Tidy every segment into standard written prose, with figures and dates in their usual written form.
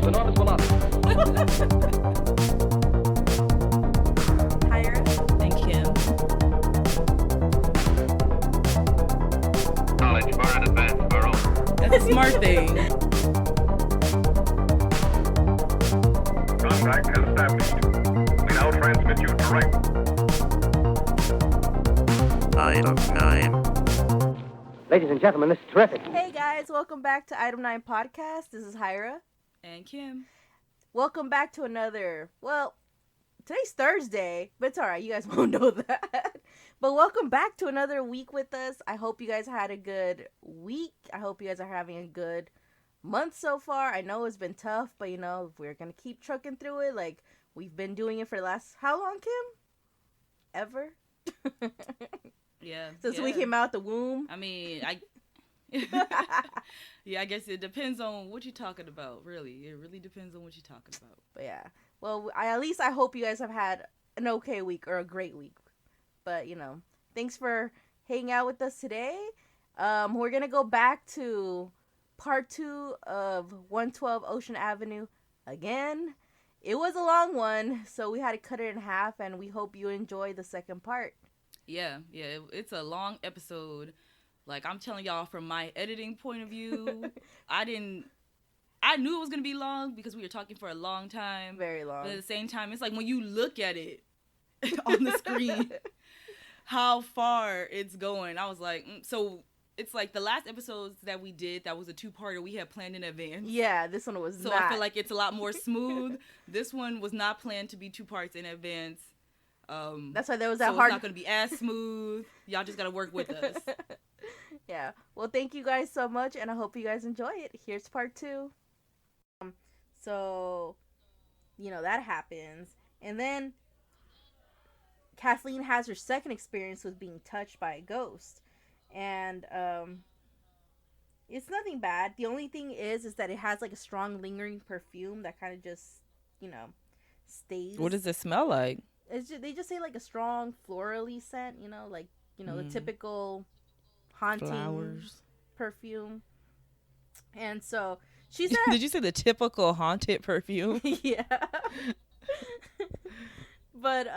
of enormous velocity. Higher. And Kim. Knowledge far in advance of our own. That's a smart thing. Contact is established. We now transmit you direct. Item 9. Ladies and gentlemen, this is terrific. Hey guys, welcome back to Item 9 Podcast. This is Hyra. And Kim. Welcome back to another, well, today's Thursday, but it's alright, you guys won't know that. But welcome back to another week with us. I hope you guys had a good week. I hope you guys are having a good month so far. I know it's been tough, but you know, we're gonna keep trucking through it like we've been doing it for the last, how long, Kim? Ever? Yeah. Since we came out the womb. I mean, yeah, I guess it depends on what you're talking about, really. It really depends on what you're talking about. But yeah. Well, I hope you guys have had an okay week or a great week. But, you know, thanks for hanging out with us today. We're going to go back to part 2 of 112 Ocean Avenue again. It was a long one, so we had to cut it in half, and we hope you enjoy the second part. Yeah, it's a long episode. Like, I'm telling y'all from my editing point of view, I knew it was going to be long because we were talking for a long time. Very long. But at the same time, it's like when you look at it on the screen, how far it's going. I was like, so it's like the last episodes that we did, that was a 2-parter we had planned in advance. Yeah, this one was so not. I feel like it's a lot more smooth. This one was not planned to be 2 parts in advance. That's why there was that so hard. It's not going to be as smooth. Y'all just got to work with us. Yeah. Well, thank you guys so much, and I hope you guys enjoy it. Here's part 2. So, you know, that happens. And then Kathleen has her second experience with being touched by a ghost. And it's nothing bad. The only thing is that it has like a strong lingering perfume that kind of just, you know, stays. What does it smell like? They just say like a strong florally scent, you know, like, you know, the typical haunting Flowers. Perfume. And so she said, Did you say the typical haunted perfume? yeah. But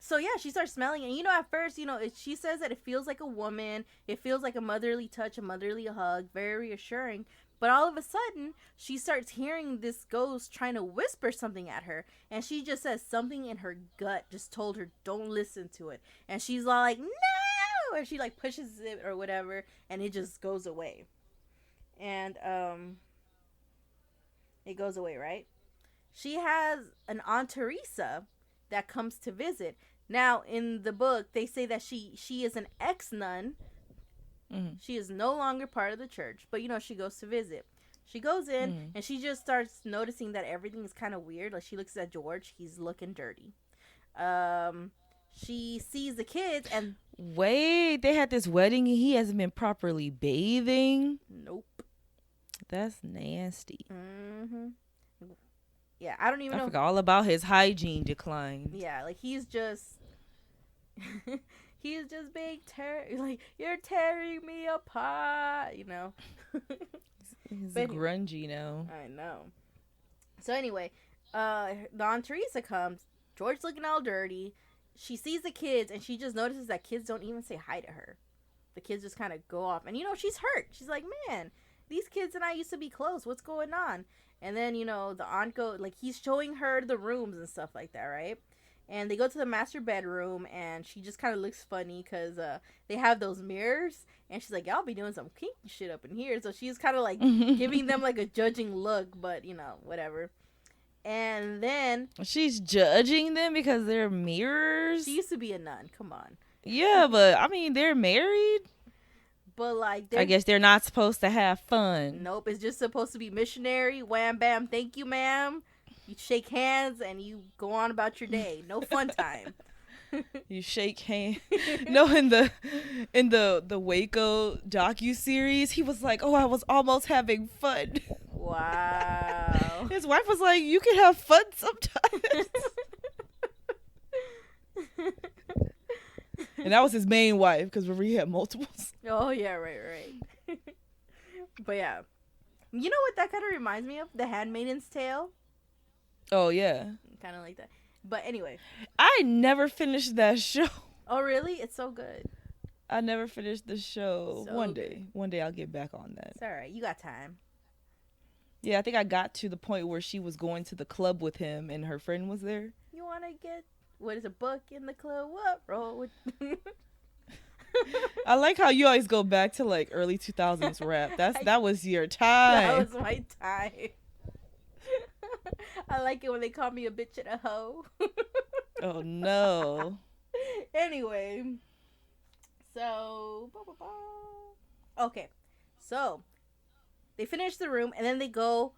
so yeah, she starts smelling it. And you know, at first, you know, she says that it feels like a woman. It feels like a motherly touch, a motherly hug, very reassuring. But all of a sudden, she starts hearing this ghost trying to whisper something at her. And she just says something in her gut just told her, don't listen to it. And she's all like, no! And she like pushes it or whatever. And it just goes away. And it goes away, right? She has an Aunt Teresa that comes to visit. Now, in the book, they say that she is an ex-nun. Mm-hmm. She is no longer part of the church, but you know, she goes to visit. She goes in and she just starts noticing that everything is kind of weird. Like, she looks at George, he's looking dirty. She sees the kids and wait, they had this wedding and he hasn't been properly bathing? Nope. That's nasty. Yeah, I don't even know. I forgot all about his hygiene decline. Yeah, like he's just he's just being like, you're tearing me apart, you know. He's grungy now. I know. So anyway, the Aunt Teresa comes. George's looking all dirty. She sees the kids, and she just notices that kids don't even say hi to her. The kids just kind of go off. And, you know, she's hurt. She's like, man, these kids and I used to be close. What's going on? And then, you know, the aunt he's showing her the rooms and stuff like that, right? And they go to the master bedroom, and she just kind of looks funny because they have those mirrors. And she's like, y'all be doing some kinky shit up in here. So she's kind of like giving them like a judging look, but, you know, whatever. And then she's judging them because they're mirrors. She used to be a nun. Come on. Yeah, but I mean, they're married. But like, I guess they're not supposed to have fun. Nope, it's just supposed to be missionary. Wham bam, thank you, ma'am. You shake hands and you go on about your day. No fun time. You shake hands. No, in the Waco docu-series, he was like, "Oh, I was almost having fun." Wow. His wife was like, "You can have fun sometimes." And that was his main wife, because remember he had multiples. Oh yeah, right. But yeah. You know what that kind of reminds me of? The Handmaiden's Tale. Oh yeah. Kind of like that. But anyway. I never finished that show. Oh, really? It's so good. I never finished the show. So One good. day. One day I'll get back on that. It's all right. You got time. Yeah, I think I got to the point where she was going to the club with him and her friend was there. You want to get, what is a book in the club? What? Roll with... I like how you always go back to like early 2000s rap. That was your time. That was my time. I like it when they call me a bitch and a hoe. Oh no. Anyway, so okay, so they finish the room and then they go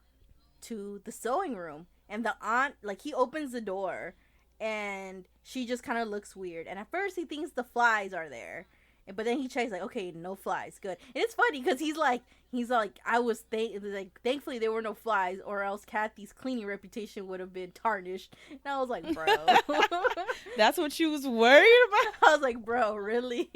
to the sewing room, and the aunt, like, he opens the door and she just kind of looks weird, and at first he thinks the flies are there, but then he checks, like, okay, no flies, good. And it's funny because he's like I was thankfully there were no flies, or else Kathy's cleaning reputation would have been tarnished. And I was like, bro. That's what you was worried about? I was like, bro, really?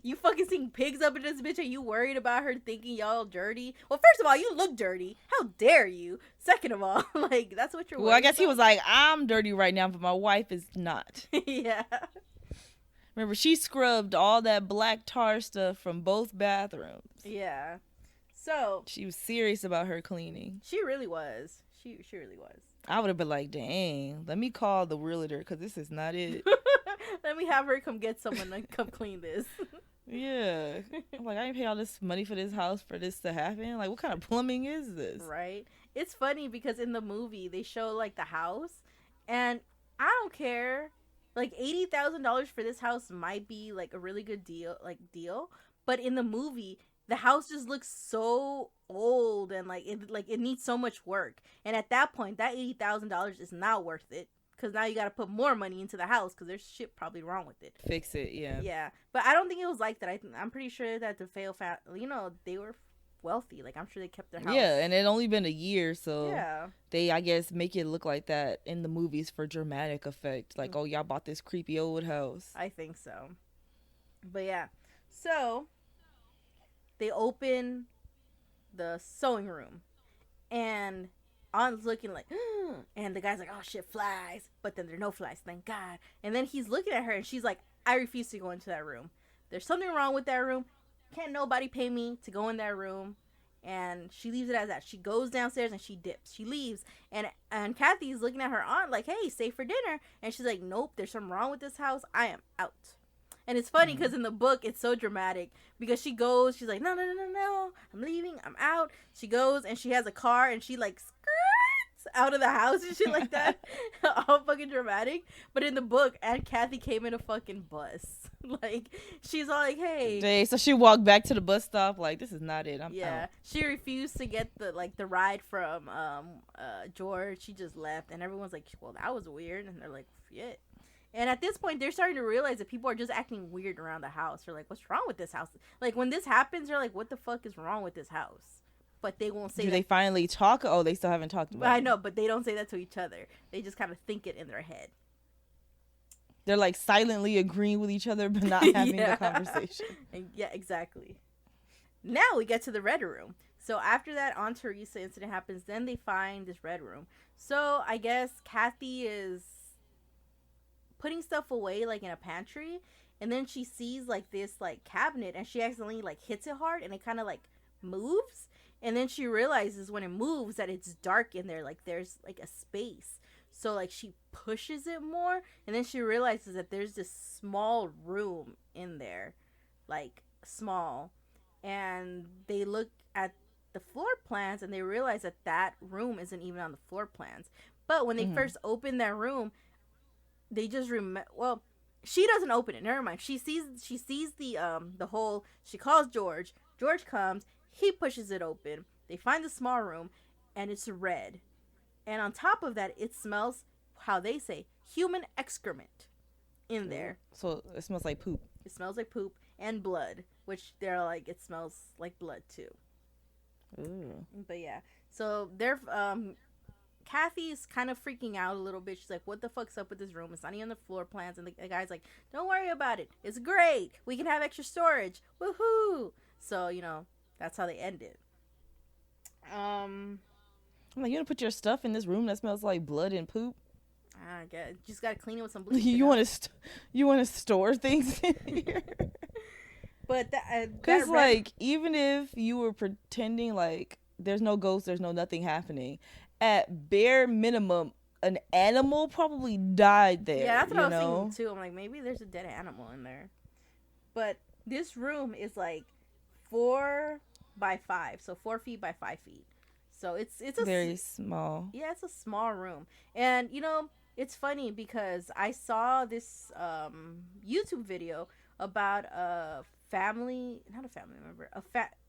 You fucking seeing pigs up in this bitch and you worried about her thinking y'all dirty? Well, first of all, you look dirty. How dare you? Second of all, like, that's what you're worried Well, I guess he about? was like, I'm dirty right now, but my wife is not. Yeah. Remember, she scrubbed all that black tar stuff from both bathrooms. Yeah. So She was serious about her cleaning. she really was. She really was. I would have been like, dang, let me call the realtor because this is not it. Let me have her come get someone to come clean this. Yeah. I'm like, I ain't pay all this money for this house for this to happen. Like, what kind of plumbing is this? Right? It's funny because in the movie they show, like, the house, and I don't care. Like, $80,000 for this house might be, like, a really good deal, but in the movie the house just looks so old and it needs so much work, and at that point that $80,000 is not worth it, because now you got to put more money into the house because there's shit probably wrong with it. Fix it, yeah. Yeah, but I don't think it was like that. I'm pretty sure that the Fail family, they were wealthy. Like, I'm sure they kept their house. Yeah, and it only been a year, so yeah, they, I guess, make it look like that in the movies for dramatic effect. Like, oh, y'all bought this creepy old house. I think so. But yeah, so they open the sewing room, and Aunt's looking like, and the guy's like, oh shit, flies. But then there are no flies, thank God. And then he's looking at her, and she's like, I refuse to go into that room. There's something wrong with that room. Can't nobody pay me to go in that room. And she leaves it as that. She goes downstairs and she dips. She leaves. And Kathy's looking at her aunt like, hey, stay for dinner. And she's like, nope, there's something wrong with this house. I am out. And it's funny because in the book, it's so dramatic. Because she goes, she's like, no, I'm leaving. I'm out. She goes and she has a car and she, like, skirts out of the house and shit like that. All fucking dramatic. But in the book, Aunt Kathy came in a fucking bus. Like, she's all like, hey. Dang, so she walked back to the bus stop like, this is not it. I'm out. She refused to get the ride from George. She just left, and everyone's like, well, that was weird. And they're like, shit. And at this point, they're starting to realize that people are just acting weird around the house. They're like, what's wrong with this house? Like, when this happens, they're like, what the fuck is wrong with this house? But they won't say Do that. they finally talk? Oh, they still haven't talked about it. I know, but they don't say that to each other. They just kind of think it in their head. They're like silently agreeing with each other, but not having the conversation. Yeah, exactly. Now we get to the red room. So after that Aunt Teresa incident happens, then they find this red room. So I guess Kathy is putting stuff away, like, in a pantry, and then she sees, like, this, like, cabinet, and she accidentally, like, hits it hard, and it kind of, like, moves, and then she realizes when it moves that it's dark in there, like, there's, like, a space. So, like, she pushes it more, and then she realizes that there's this small room in there, like, small, and they look at the floor plans, and they realize that that room isn't even on the floor plans. But when they first open that room, they just well, she doesn't open it. Never mind. She sees the hole. She calls George. George comes. He pushes it open. They find the small room, and it's red. And on top of that, it smells, how they say, human excrement in there. So it smells like poop. It smells like poop and blood, which they're like, it smells like blood too. Ooh. But yeah, so they're Kathy's kind of freaking out a little bit. She's like, what the fuck's up with this room? It's not even on the floor plans. And the guy's like, don't worry about it. It's great. We can have extra storage. Woohoo. So, that's how they end it. Um, I'm like, you want to put your stuff in this room that smells like blood and poop? I guess just gotta clean it with some bleach. You want to you want to store things in here? But Because like, even if you were pretending like there's no ghost, there's no nothing happening, at bare minimum, an animal probably died there. yeah, that's what I was know? thinking too. I'm like, maybe there's a dead animal in there. But this room is like 4 by 5, so 4 feet by 5 feet. So it's a Very small. Yeah, it's a small room. And you know, it's funny because I saw this YouTube video about a family, not a family member,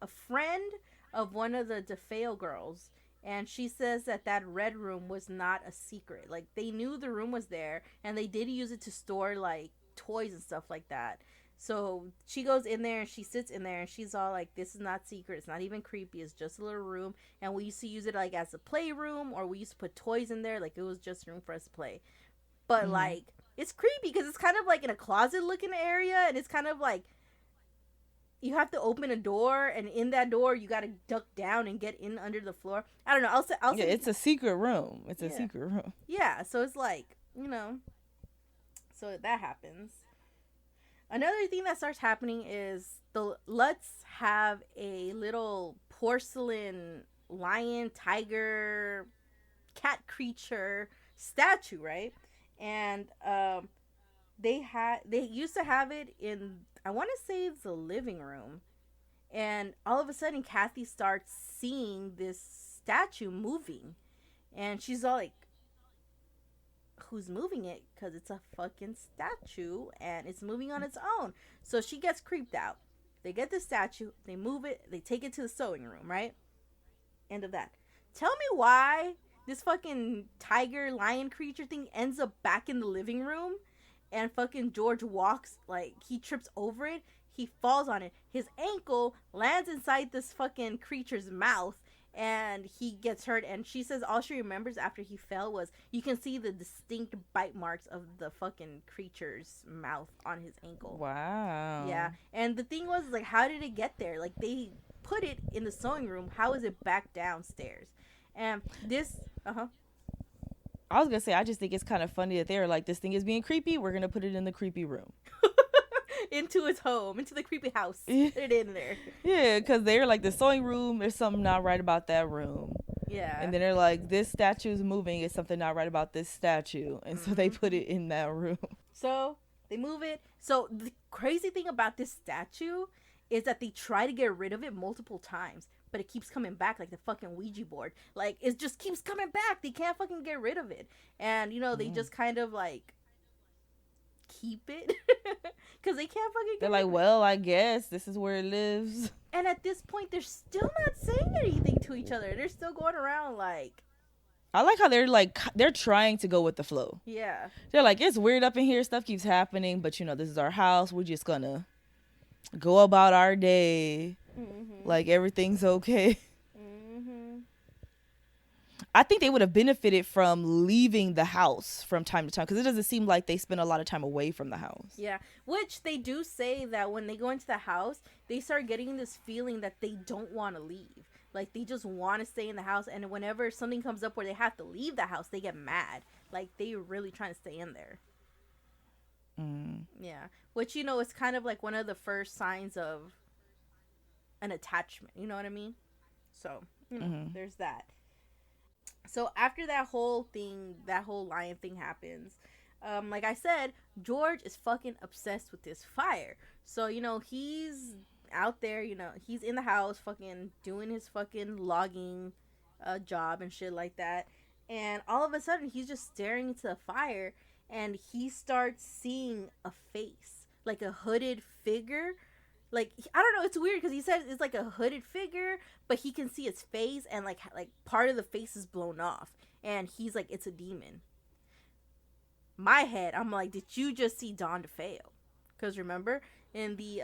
a friend of one of the DeFeo girls, and she says that that red room was not a secret. Like, they knew the room was there, and they did use it to store like toys and stuff like that. So she goes in there and she sits in there and she's all like, this is not secret, it's not even creepy, it's just a little room, and we used to use it like as a playroom, or we used to put toys in there, like it was just room for us to play. But like, it's creepy because it's kind of like in a closet looking area, and it's kind of like you have to open a door, and in that door you gotta duck down and get in under the floor. I don't know, I'll Yeah, it's a secret room. It's a Yeah. secret room. Yeah, so it's like, you know, so that happens. Another thing that starts happening is the Lutz have a little porcelain lion, tiger, cat creature statue, right? And they used to have it in, I want to say it's the living room. And all of a sudden Kathy starts seeing this statue moving, and she's all like, who's moving it? Because it's a fucking statue and it's moving on its own. So she gets creeped out. They get the statue, they move it, they take it to the sewing room, right? End of that. Tell me why this fucking tiger lion creature thing ends up back in the living room, and fucking George walks, like, he trips over it, he falls on it, his ankle lands inside this fucking creature's mouth, and he gets hurt. And she says all she remembers after he fell was you can see the distinct bite marks of the fucking creature's mouth on his ankle. Wow. Yeah. And the thing was, like, how did it get there? Like, they put it in the sewing room, how is it back downstairs? And this I was gonna say, I just think it's kind of funny that they're like, this thing is being creepy, we're gonna put it in the creepy room. into its home, into the creepy house. Put it in there. Yeah, because they're like, the sewing room, there's something not right about that room. Yeah. And then they're like, this statue's moving, it's something not right about this statue. And so they put it in that room. So they move it. So the crazy thing about this statue is that they try to get rid of it multiple times, but it keeps coming back like the fucking Ouija board. Like, it just keeps coming back. They can't fucking get rid of it. And, you know, they just kind of like keep it because they can't fucking get They're rid like, of it. well, I guess this is where it lives. And at this point, they're still not saying anything to each other. They're still going around like, I like how they're like, they're trying to go with the flow. yeah. They're like, it's weird up in here, stuff keeps happening, but you know, this is our house, we're just gonna go about our day like everything's okay. I think they would have benefited from leaving the house from time to time, because it doesn't seem like they spend a lot of time away from the house. Yeah, which they do say that when they go into the house, they start getting this feeling that they don't want to leave. Like, they just want to stay in the house, and whenever something comes up where they have to leave the house, they get mad. Like, they're really trying to stay in there. Yeah, which, you know, it's kind of like one of the first signs of an attachment. You know what I mean? So, you know, there's that. So after that whole thing, that whole lion thing happens, like I said, George is fucking obsessed with this fire. So, you know, he's out there, you know, he's in the house fucking doing his fucking logging job and shit like that. And all of a sudden, he's just staring into the fire, and he starts seeing a face, like a hooded figure. Like, I don't know, it's weird because he said it's like a hooded figure, but he can see its face, and like part of the face is blown off, and he's like, it's a demon. My head, I'm like, did you just see Don DeFeo? Because remember in the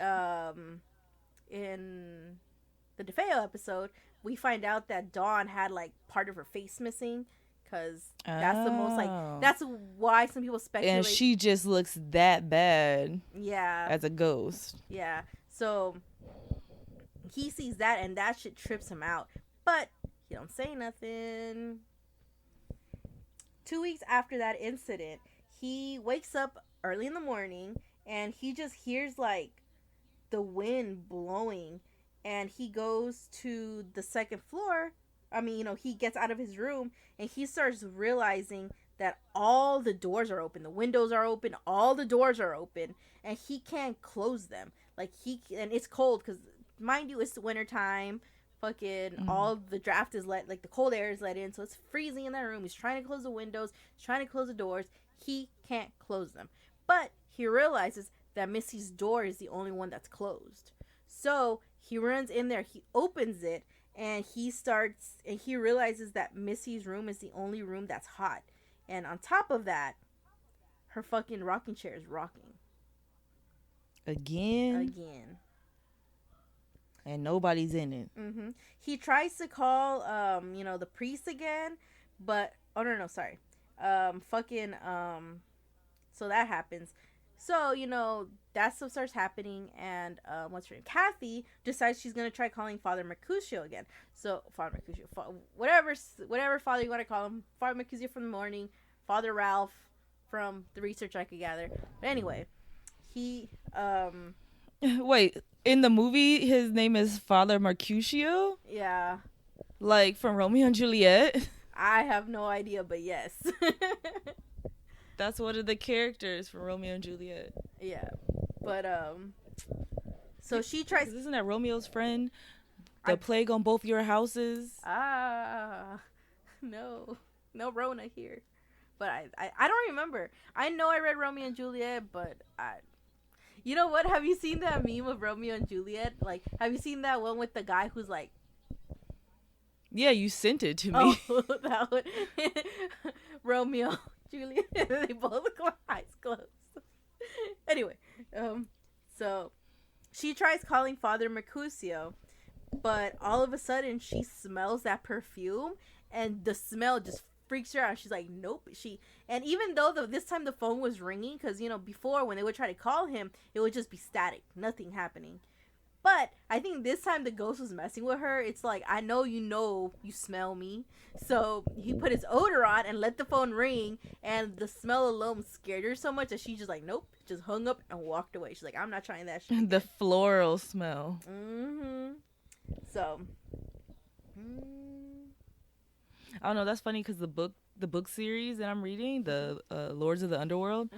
DeFeo episode, we find out that Dawn had like part of her face missing, because that's the most, like, that's why some people speculate. And she just looks that bad. Yeah. As a ghost. Yeah. So he sees that, and that shit trips him out. But He don't say nothing. 2 weeks after that incident, he wakes up early in the morning and he just hears like the wind blowing, and he goes to the second floor. I mean, he gets out of his room and he starts realizing that all the doors are open, the windows are open, all the doors are open, and he can't close them. Like and it's cold because, mind you, it's the winter time. Fucking all the draft is the cold air is let in, so it's freezing in that room. He's trying to close the windows, he's trying to close the doors. He can't close them, but he realizes that Missy's door is the only one that's closed. So he runs in there, he opens it, and he realizes that Missy's room is the only room that's hot. And on top of that, her fucking rocking chair is rocking. Again. And nobody's in it. He tries to call, the priest again, but, oh, no, sorry. So that happens. So, that stuff starts happening, and, what's her name? Kathy decides she's going to try calling Father Mercutio again. So, Father Mercutio, whatever father you want to call him. Father Mercutio from the morning, Father Ralph from the research I could gather. But anyway, he, Wait, in the movie, his name is Father Mercutio? Yeah. Like from Romeo and Juliet? I have no idea, but yes. That's one of the characters from Romeo and Juliet. Yeah. But, so she tries... Isn't that Romeo's friend? The plague on both your houses? No Rona here. But I don't remember. I know I read Romeo and Juliet, but you know what? Have you seen that meme of Romeo and Juliet? Like, have you seen that one with the guy who's like... Yeah, you sent it to me. Oh, that one. Romeo, Juliet, and they both look with eyes closed. Anyway, so she tries calling Father Mercutio, but all of a sudden she smells that perfume, and the smell just freaks her out. She's like, nope. And even though this time the phone was ringing, because before when they would try to call him, it would just be static, nothing happening. But I think this time the ghost was messing with her. It's like, I know you smell me. So he put his odor on and let the phone ring, and the smell alone scared her so much that she just like, nope, just hung up and walked away. She's like, I'm not trying that shit. The floral smell. So I don't know, that's funny because the book series that I'm reading, the Lords of the Underworld,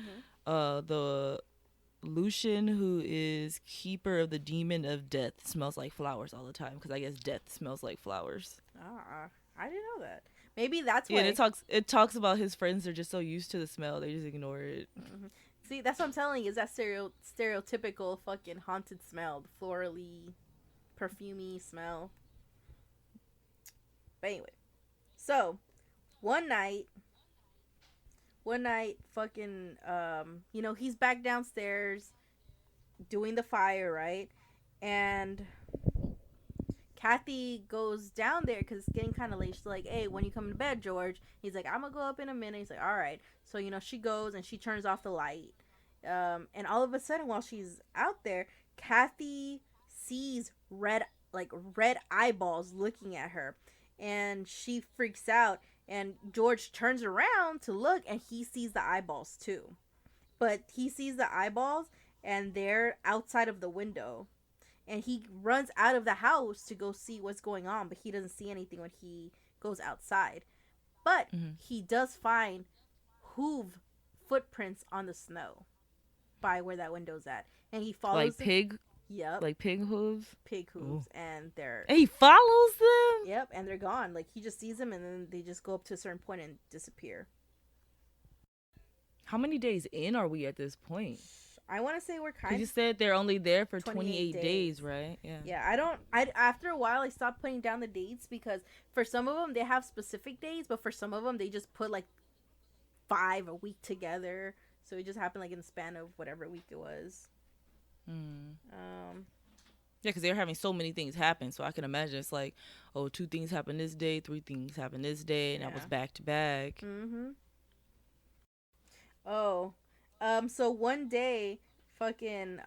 the Lucian, who is keeper of the demon of death, smells like flowers all the time, because I guess death smells like flowers. I didn't know that. Maybe that's why. Yeah, it talks about his friends are just so used to the smell they just ignore it. See, that's what I'm telling you, is that stereotypical fucking haunted smell, the florally, perfumey smell. But anyway, so one night fucking he's back downstairs doing the fire, right? And Kathy goes down there because it's getting kind of late. She's like, hey, when you come to bed, George? He's like, I'm gonna go up in a minute. He's like, all right. So she goes and she turns off the light, and all of a sudden while she's out there, Kathy sees red eyeballs looking at her, and she freaks out. And George turns around to look, and he sees the eyeballs too. But he sees the eyeballs, and they're outside of the window. And he runs out of the house to go see what's going on, but he doesn't see anything when he goes outside. But he does find hoof footprints on the snow by where that window's at. And he follows pig? Yep. Like pig hooves? Pig hooves. And they're... And he follows them? Yep, and they're gone. Like, he just sees them, and then they just go up to a certain point and disappear. How many days in are we at this point? I want to say we're kind of... You said they're only there for 28 days, right? Yeah. Yeah, after a while, I stopped putting down the dates, because for some of them, they have specific days, but for some of them, they just put, 5 a week together. So it just happened, in the span of whatever week it was. Yeah, because they're having so many things happen, so I can imagine it's 2 things happen this day, 3 things happen this day, and that was back to back. So one day, fucking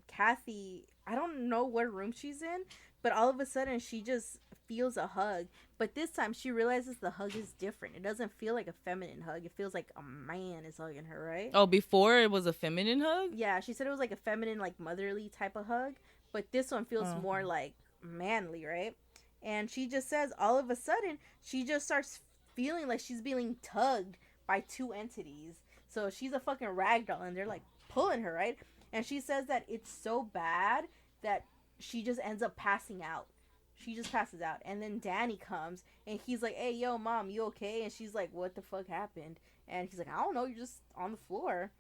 Kathy, I don't know what room she's in, But all of a sudden, she just feels a hug. But this time, she realizes the hug is different. It doesn't feel like a feminine hug. It feels like a man is hugging her, right? Oh, before it was a feminine hug? Yeah, she said it was like a feminine, like motherly type of hug. But this one feels more like manly, right? And she just says all of a sudden, she just starts feeling like she's being tugged by two entities. So she's a fucking ragdoll, and they're like pulling her, right? And she says that it's so bad that she just ends up passing out. She just passes out. And then Danny comes, and he's like, hey, yo, mom, you okay? And she's like, what the fuck happened? And he's like, I don't know, you're just on the floor.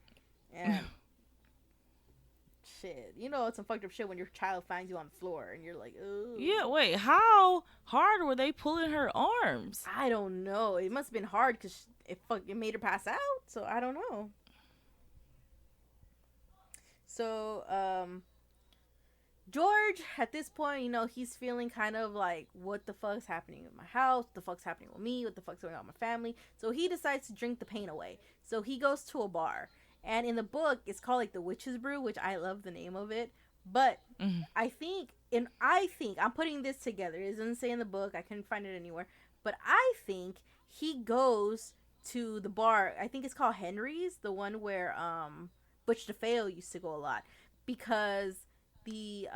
And shit, you know, it's some fucked up shit when your child finds you on the floor, and you're like, ugh. Yeah, wait, how hard were they pulling her arms? I don't know. It must have been hard because it made her pass out, so I don't know. So, George, at this point, you know, he's feeling kind of like, what the fuck's happening with my house? What the fuck's happening with me? What the fuck's going on with my family? So he decides to drink the pain away. So he goes to a bar. And in the book, it's called like the Witch's Brew, which I love the name of it. But I think I'm putting this together. It doesn't say in the book. I couldn't find it anywhere. But I think he goes to the bar. I think it's called Henry's, the one where Butch DeFeo used to go a lot, because the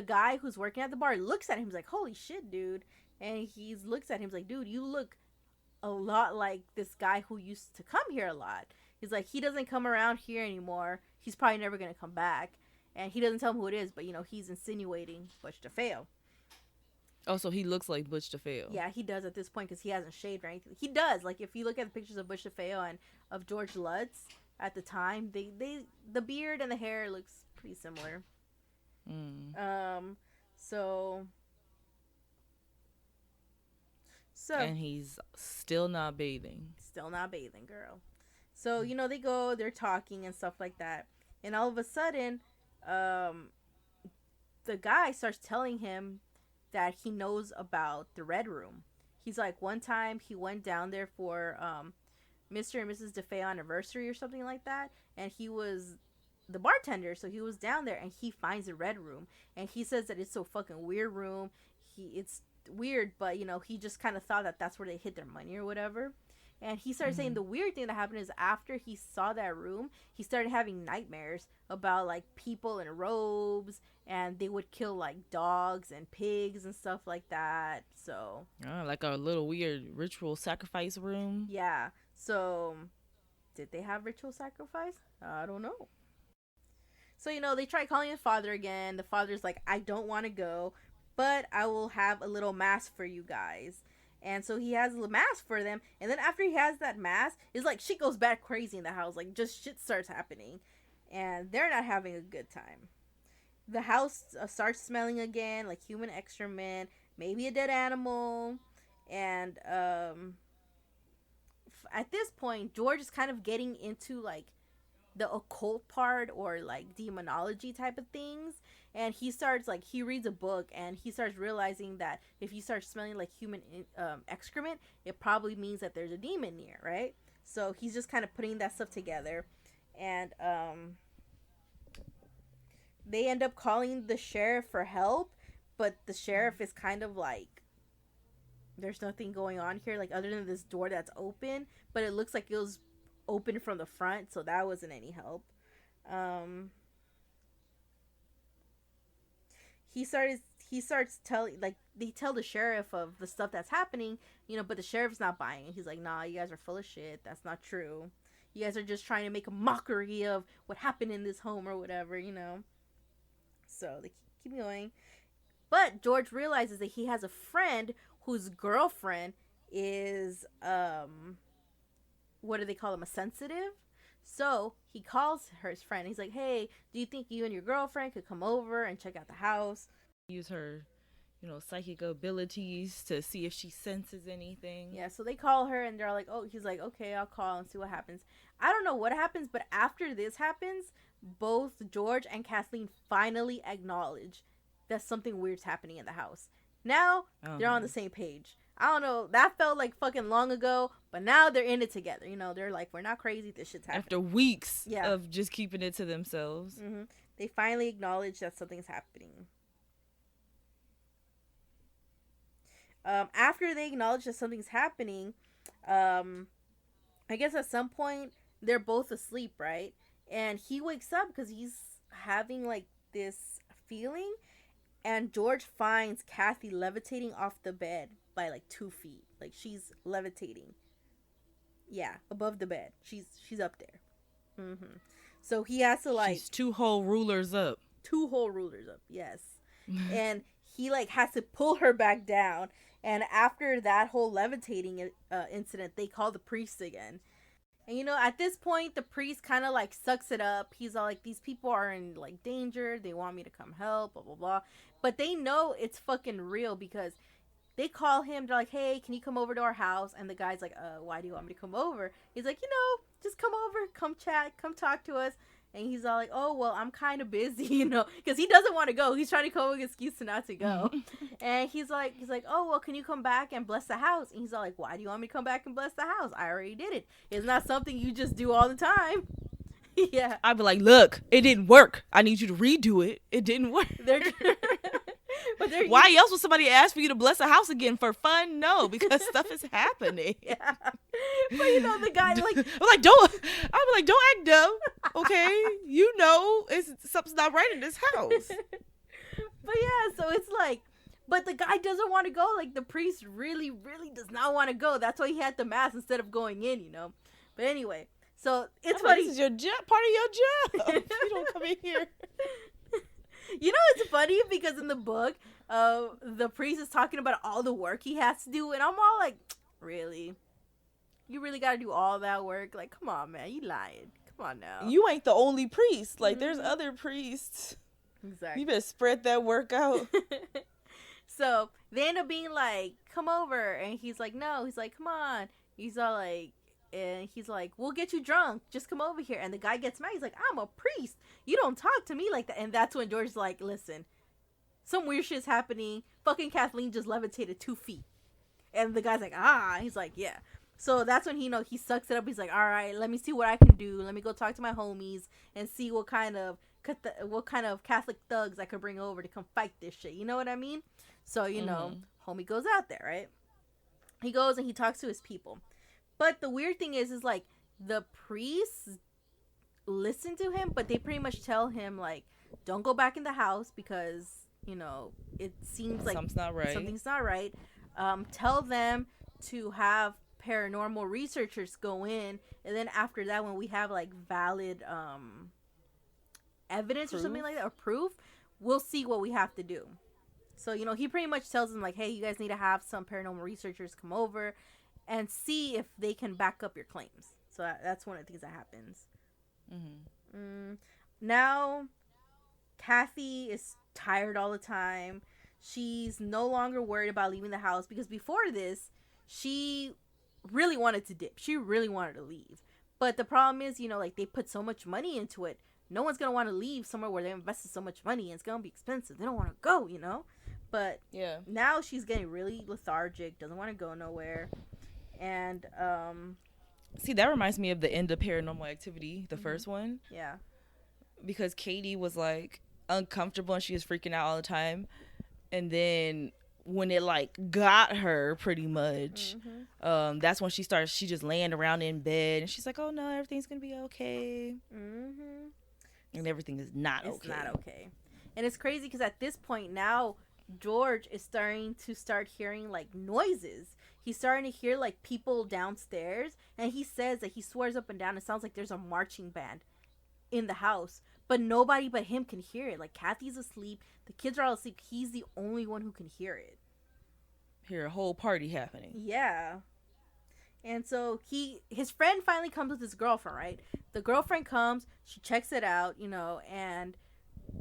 guy who's working at the bar looks at him. He's like, holy shit, dude. And he looks at him. He's like, dude, you look a lot like this guy who used to come here a lot. He's like, he doesn't come around here anymore. He's probably never going to come back. And he doesn't tell him who it is, but, you know, he's insinuating Butch DeFeo. Oh, so he looks like Butch DeFeo. Yeah, he does at this point because he hasn't shaved or anything. He does. Like, if you look at the pictures of Butch DeFeo and of George Lutz at the time, the beard and the hair looks pretty similar. So And he's still not bathing. Still not bathing, girl. So, you know, they're talking and stuff like that. And all of a sudden, the guy starts telling him that he knows about the Red Room. He's like, one time he went down there for Mr. and Mrs. DeFeo anniversary or something like that. And he was the bartender, so he was down there and he finds the Red Room. And he says that it's so fucking weird room. It's weird, but, you know, he just kind of thought that that's where they hid their money or whatever. And he started saying the weird thing that happened is after he saw that room, he started having nightmares about like people in robes, and they would kill like dogs and pigs and stuff like that. So like a little weird ritual sacrifice room. Yeah. So did they have ritual sacrifice? I don't know. So, you know, they try calling his father again. The father's like, I don't want to go, but I will have a little mass for you guys. And so he has a mask for them. And then after he has that mask, it's like shit goes back crazy in the house. Like, just shit starts happening. And they're not having a good time. The house starts smelling again, like human excrement, maybe a dead animal. And at this point, George is kind of getting into, like, the occult part or, like, demonology type of things. And he starts, like, he reads a book and he starts realizing that if you start smelling like human excrement, it probably means that there's a demon near, right? So he's just kind of putting that stuff together. And they end up calling the sheriff for help, but the sheriff is kind of like, there's nothing going on here, like, other than this door that's open, but it looks like it was open from the front, so that wasn't any help. He starts telling, like, they tell the sheriff of the stuff that's happening, you know, but the sheriff's not buying it. He's like, nah, you guys are full of shit. That's not true. You guys are just trying to make a mockery of what happened in this home or whatever, you know. So they keep going. But George realizes that he has a friend whose girlfriend is, what do they call them, a sensitive? So he calls his friend. He's like, hey, do you think you and your girlfriend could come over and check out the house? Use her, you know, psychic abilities to see if she senses anything. Yeah, so they call her and they're like, oh, he's like, okay, I'll call and see what happens. I don't know what happens, but after this happens, both George and Kathleen finally acknowledge that something weird's happening in the house. Now they're on the same page. I don't know. That felt like fucking long ago, but now they're in it together. You know, they're like, we're not crazy. This shit's happening. After weeks of just keeping it to themselves. Mm-hmm. They finally acknowledge that something's happening. After they acknowledge that something's happening, I guess at some point they're both asleep, right? And he wakes up because he's having like this feeling, and George finds Kathy levitating off the bed by like 2 feet. Like she's levitating. Yeah, above the bed. She's up there. So he has to like She's 2 whole rulers up. 2 whole rulers up. Yes. And he like has to pull her back down. And after that whole levitating incident, they call the priest again. And, you know, at this point, the priest kind of, like, sucks it up. He's all like, these people are in, like, danger. They want me to come help, blah, blah, blah. But they know it's fucking real because they call him. They're like, hey, can you come over to our house? And the guy's like, why do you want me to come over? He's like, you know, just come over, come chat, come talk to us. And he's all like, oh, well, I'm kind of busy, you know, because he doesn't want to go. He's trying to come up with an excuse to not to go. And he's like, oh, well, can you come back and bless the house? And he's all like, why do you want me to come back and bless the house? I already did it. It's not something you just do all the time. Yeah. I'd be like, look, it didn't work. I need you to redo it. It didn't work. Why else would somebody ask for you to bless a house again? For fun? No, because stuff is happening. Yeah. But you know, the guy like don't act dumb. Okay, you know something's not right in this house. But yeah, so it's like, but the guy doesn't want to go. Like the priest really, really does not want to go. That's why he had the mass instead of going in, you know. But anyway, so it's funny. This is your job, part of your job. You don't come in here. You know, it's funny because in the book, the priest is talking about all the work he has to do, and I'm all like, really? You really got to do all that work? Like, come on, man, you lying. Come on now. You ain't the only priest. Like, there's other priests. Exactly. You better spread that work out. So they end up being like, come over, and he's like, no. He's like, come on. He's all like, and he's like, we'll get you drunk. Just come over here. And the guy gets mad. He's like, I'm a priest. You don't talk to me like that. And that's when George's like, listen, some weird shit's happening. Fucking Kathleen just levitated 2 feet. And the guy's like, he's like, yeah. So that's when he sucks it up. He's like, all right, let me see what I can do. Let me go talk to my homies and see what kind of Catholic thugs I could bring over to come fight this shit. You know what I mean? So, you know, homie goes out there, right? He goes and he talks to his people. But the weird thing is like the priests listen to him, but they pretty much tell him like, don't go back in the house because, you know, it seems like something's not right. Tell them to have paranormal researchers go in, and then after that, when we have like valid evidence or something like that, or proof, we'll see what we have to do. So, you know, he pretty much tells them like, hey, you guys need to have some paranormal researchers come over and see if they can back up your claims. So that's one of the things that happens. Now, Kathy is tired all the time. She's no longer worried about leaving the house because before this, she really wanted to dip. She really wanted to leave. But the problem is, you know, like they put so much money into it. No one's going to want to leave somewhere where they invested so much money and it's going to be expensive. They don't want to go, you know? But yeah, now she's getting really lethargic, doesn't want to go nowhere. And see, that reminds me of the end of Paranormal Activity, the first one. Yeah. Because Katie was like uncomfortable and she was freaking out all the time. And then when it like got her pretty much, that's when she just laying around in bed and she's like, oh no, everything's gonna be okay. And everything is not okay. It's not okay. And it's crazy because at this point now, George is starting to hearing like noises. He's starting to hear like people downstairs, and he says that he swears up and down it sounds like there's a marching band in the house, but nobody but him can hear it. Like Kathy's asleep, the kids are all asleep, he's the only one who can hear it. Hear a whole party happening. Yeah. And so his friend finally comes with his girlfriend, right? The girlfriend comes, she checks it out, you know, and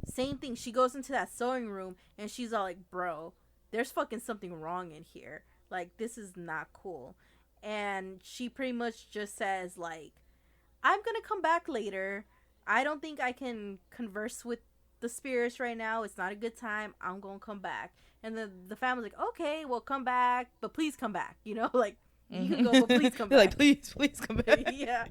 same thing, she goes into that sewing room and she's all like, bro, there's fucking something wrong in here. Like, this is not cool. And she pretty much just says, like, I'm gonna come back later. I don't think I can converse with the spirits right now. It's not a good time. I'm gonna come back. And the family's like, okay, well, come back, but please come back. You know, like, you can go, but please come back. Like, please come back. Yeah.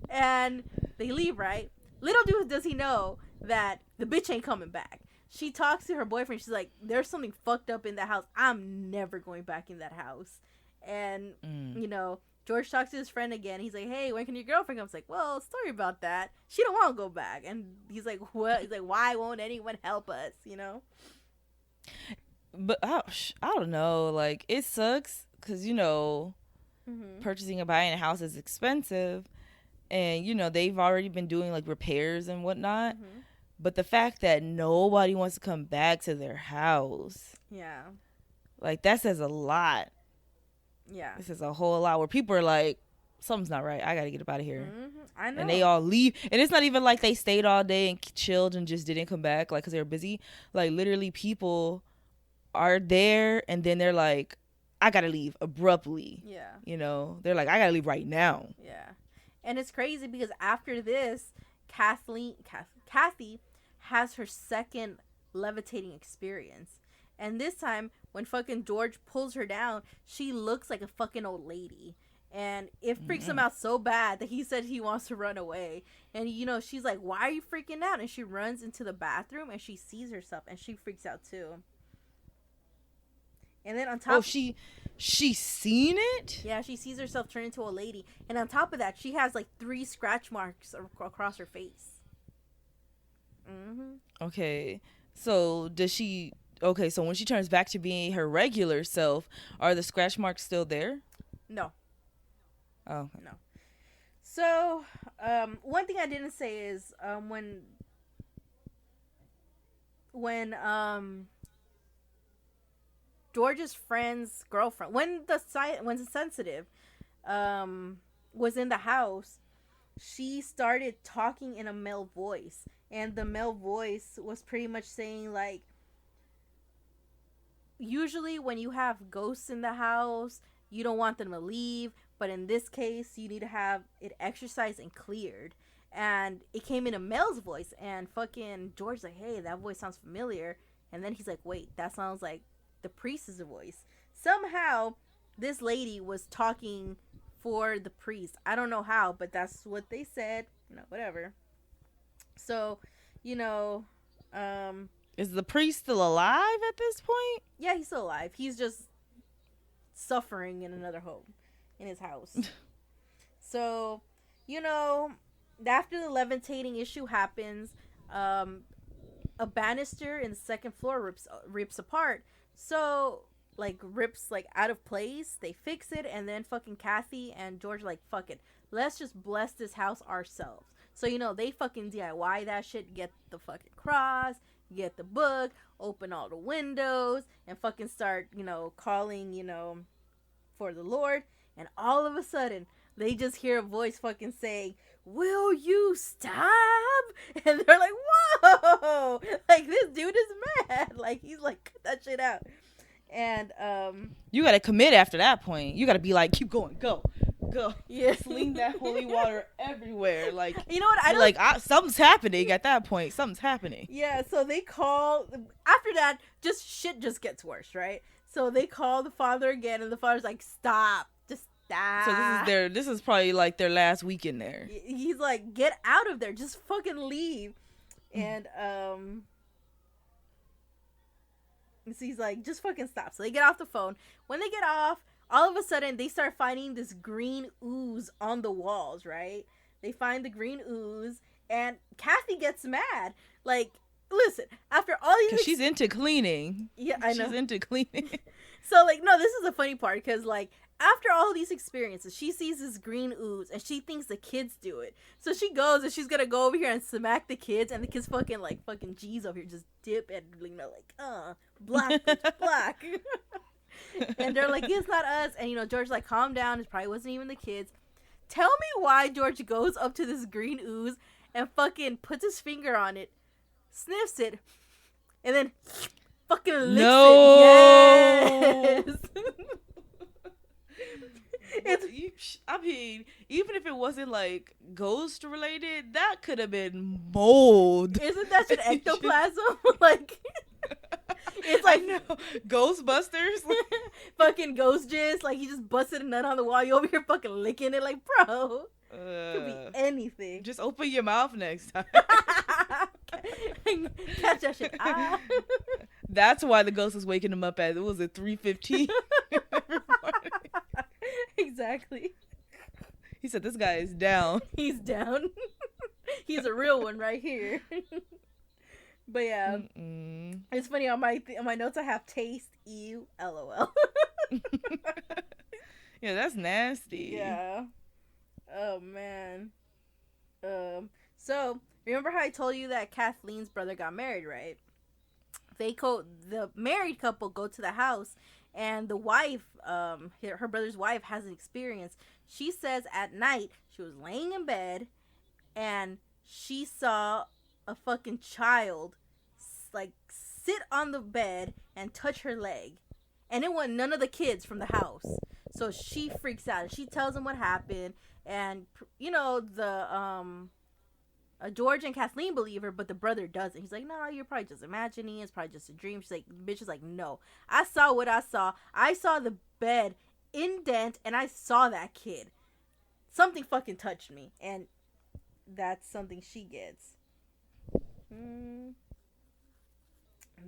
And they leave, right? Little does he know that the bitch ain't coming back. she talks to her boyfriend. She's like, there's something fucked up in that house. I'm never going back in that house. And, you know, George talks to his friend again. He's like, hey, when can your girlfriend come? I was like, well, sorry about that. She don't want to go back. And he's like, what? He's like, why won't anyone help us, you know? But I don't know. Like, it sucks because, you know, purchasing and buying a house is expensive. And, you know, they've already been doing, like, repairs and whatnot. But the fact that nobody wants to come back to their house. Yeah. Like, that says a lot. Yeah. This is a whole lot where people are like, something's not right. I got to get up out of here. I know. And they all leave. And it's not even like they stayed all day and chilled and just didn't come back, like, because they were busy. Like, literally, people are there and then they're like, I got to leave abruptly. Yeah. You know, they're like, I got to leave right now. Yeah. And it's crazy because after this, Kathy has her second levitating experience. And this time, when fucking George pulls her down, she looks like a fucking old lady. And it freaks him out so bad that he said he wants to run away. And, you know, she's like, why are you freaking out? And she runs into the bathroom and she sees herself and she freaks out too. And then on top... Oh, she seen it? Yeah, she sees herself turn into a lady. And on top of that, she has like 3 scratch marks across her face. Okay. So does she... Okay, so when she turns back to being her regular self, are the scratch marks still there? No. Oh. Okay. No. So, one thing I didn't say is when George's friend's girlfriend, when the sensitive was in the house, she started talking in a male voice, and the male voice was pretty much saying like, usually when you have ghosts in the house, you don't want them to leave, but in this case, you need to have it exorcised and cleared. And it came in a male's voice, and fucking George's like, hey, that voice sounds familiar. And then he's like, wait, that sounds like the priest's voice. Somehow, this lady was talking for the priest. I don't know how, but that's what they said. You know, whatever. So, you know, is the priest still alive at this point? Yeah, he's still alive. He's just suffering in another home, in his house. So, you know, after the levitating issue happens, a banister in the second floor rips apart. So, like, rips, like, out of place. They fix it, and then fucking Kathy and George like, fuck it. Let's just bless this house ourselves. So, you know, they fucking DIY that shit, get the fucking cross, get the book, open all the windows, and fucking start, you know, calling, you know, for the Lord. And all of a sudden, they just hear a voice fucking saying, will you stop? And they're like, whoa! Like, this dude is mad. Like, he's like, cut that shit out. And, you gotta commit after that point. You gotta be like, keep going, go. Yeah. Sling that holy water everywhere. Like, you know what? Something's happening at that point. Something's happening. Yeah, so they call, after that, just shit just gets worse, right? So they call the father again, and the father's like, stop. Just stop. So this is probably like their last weekend there. He's like, get out of there. Just fucking leave. And, so he's like, just fucking stop. So they get off the phone. When they get off, all of a sudden, they start finding this green ooze on the walls, right? They find the green ooze, and Kathy gets mad. Like, listen, after all these... Because she's into cleaning. Yeah, I know. She's into cleaning. So, like, no, this is the funny part, because, like, after all these experiences, she sees this green ooze, and she thinks the kids do it. So she goes, and she's gonna go over here and smack the kids, and the kids fucking G's over here just dip, and, you know, like, black, bitch, black. And they're like, it's not us. And, you know, George's like, calm down. It probably wasn't even the kids. Tell me why George goes up to this green ooze and fucking puts his finger on it, sniffs it, and then fucking licks it. Yes. I mean, even if it wasn't like ghost related, that could have been mold. Isn't that shit ectoplasm? Like, it's like, I know. Ghostbusters. Fucking ghost jizz. Like, he just busted a nut on the wall. You over here fucking licking it. Like, bro, could be anything. Just open your mouth next time. Catch that shit. Ah. That's why the ghost was waking him up at, it was at 3:15 every morning. Exactly. He said, this guy is down. He's down. He's a real one right here. But yeah, it's funny on my notes I have taste, ew, LOL. Yeah, that's nasty. Yeah. Oh man. So remember how I told you that Kathleen's brother got married, right? The married couple go to the house, and the wife, her brother's wife, has an experience. She says at night she was laying in bed, and she saw a fucking child like sit on the bed and touch her leg, and it wasn't none of the kids from the house. So she freaks out and she tells him what happened, and you know the George and Kathleen believe her, but the brother doesn't. He's like, no, you're probably just imagining. It's probably just a dream. She's like, the bitch is like, no, I saw what I saw. I saw the bed indent, and I saw that kid. Something fucking touched me, and that's something she gets.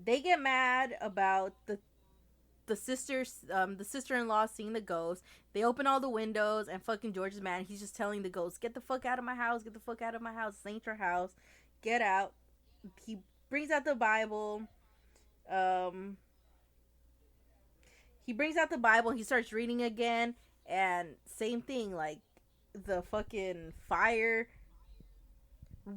They get mad about the sister-in-law seeing the ghost. They open all the windows, and fucking George is mad. He's just telling the ghost, get the fuck out of my house, get the fuck out of my house, this ain't your house, get out. He brings out the Bible. He starts reading again, and same thing, like the fucking fire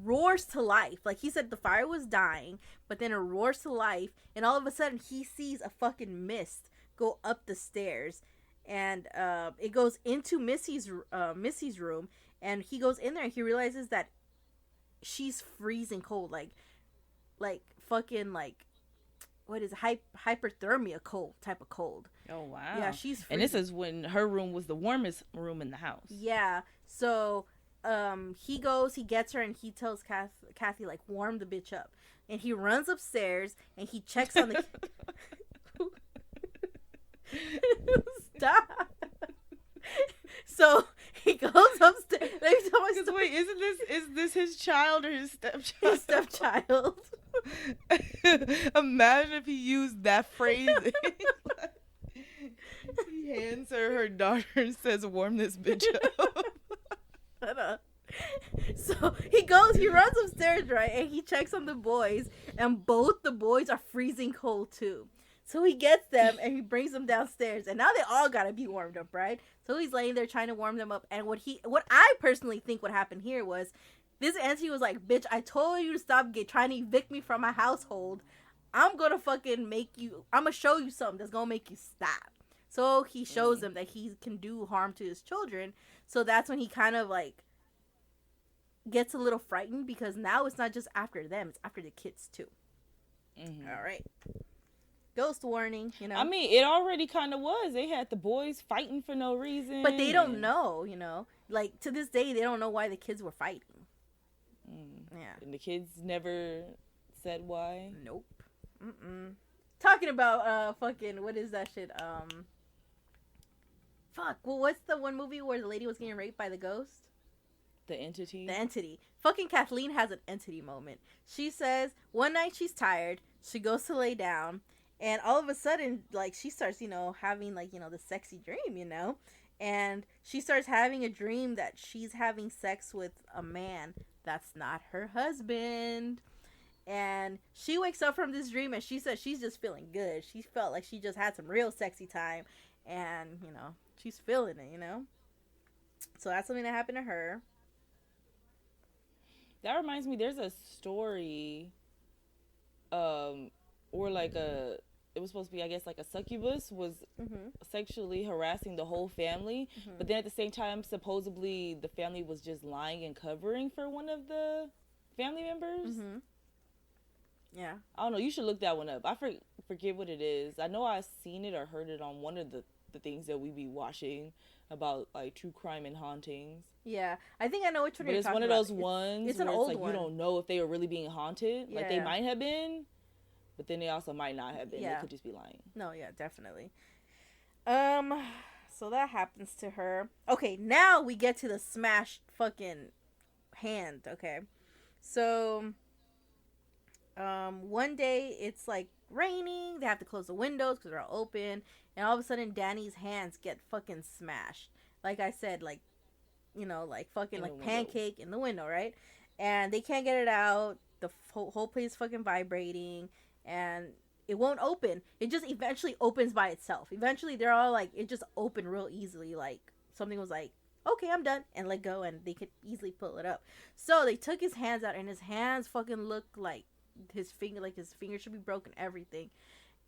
roars to life. Like he said, the fire was dying, but then it roars to life, and all of a sudden he sees a fucking mist go up the stairs, and it goes into Missy's room, and he goes in there and he realizes that she's freezing cold, like fucking like, what is it? Hyperthermia cold type of cold. Oh wow. Yeah, she's freezing. And this is when her room was the warmest room in the house. Yeah, so he gets her, and he tells Kathy like, warm the bitch up, and he runs upstairs and he checks on the stop. So he goes upstairs. Wait, is this his child or his stepchild? His stepchild. Imagine if he used that phrase. He hands her daughter and says, warm this bitch up. So he runs upstairs, right, and he checks on the boys, and both the boys are freezing cold too. So he gets them and he brings them downstairs, and now they all gotta be warmed up, right? So he's laying there trying to warm them up, and what I personally think what happened here was this auntie was like, bitch, I told you to stop trying to evict me from my household. I'm gonna show you something that's gonna make you stop. So he shows them that he can do harm to his children. So that's when he kind of like gets a little frightened, because now it's not just after them, it's after the kids too. All right. Ghost warning, you know. I mean, it already kind of was. They had the boys fighting for no reason. But they don't know, you know. Like, to this day, they don't know why the kids were fighting. Yeah. And the kids never said why? Nope. Talking about, fucking, what is that shit? Fuck. Well, what's the one movie where the lady was getting raped by the ghost? The Entity? The Entity. Fucking Kathleen has an Entity moment. She says one night she's tired. She goes to lay down. And all of a sudden, like, she starts, you know, having, like, you know, the sexy dream, you know? And she starts having a dream that she's having sex with a man that's not her husband. And she wakes up from this dream, and she says she's just feeling good. She felt like she just had some real sexy time. And, you know, she's feeling it, you know? So that's something that happened to her. That reminds me, there's a story, or like it was supposed to be, I guess, like a succubus was sexually harassing the whole family, but then at the same time, supposedly the family was just lying and covering for one of the family members. Yeah. I don't know. You should look that one up. I forget what it is. I know I've seen it or heard it on one of the things that we be watching about, like, true crime and hauntings. Yeah, I think I know which one you're talking about. But it's one of those ones it's an where old it's like one. you don't know if they were really being haunted. Yeah. Like, they might have been, but then they also might not have been. Yeah. They could just be lying. No, yeah, definitely. So that happens to her. Okay, now we get to the smashed fucking hand, okay? So One day it's like raining. They have to close the windows because they're all open, and all of a sudden Danny's hands get fucking smashed. Like I said, like like fucking like pancake in the window, right? And they can't get it out. The whole place is fucking vibrating, and it won't open. It just eventually opens by itself. Eventually, they're all like, it just opened real easily. Like something was like, okay, I'm done, and let go, and they could easily pull it up. So they took his hands out, and his hands fucking looked like his finger should be broken, everything.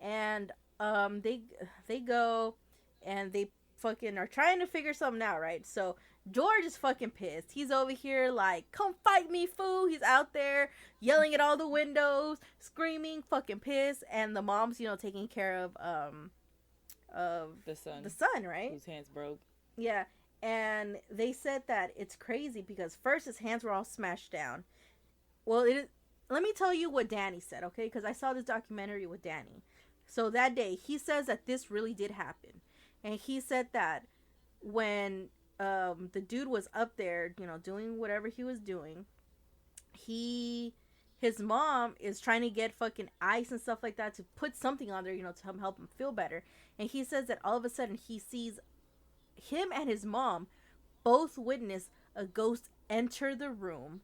And they go, and they fucking are trying to figure something out, right? So George is fucking pissed. He's over here like, come fight me, fool. He's out there yelling at all the windows, screaming, fucking pissed. And the mom's, taking care of the son, right? Whose hands broke. Yeah. And they said that it's crazy because first his hands were all smashed down. Well, let me tell you what Danny said, okay? Because I saw this documentary with Danny. So that day, he says that this really did happen. And he said that when the dude was up there, doing whatever he was doing, his mom is trying to get fucking ice and stuff like that to put something on there, to help him feel better. And he says that all of a sudden he sees him and his mom both witness a ghost enter the room.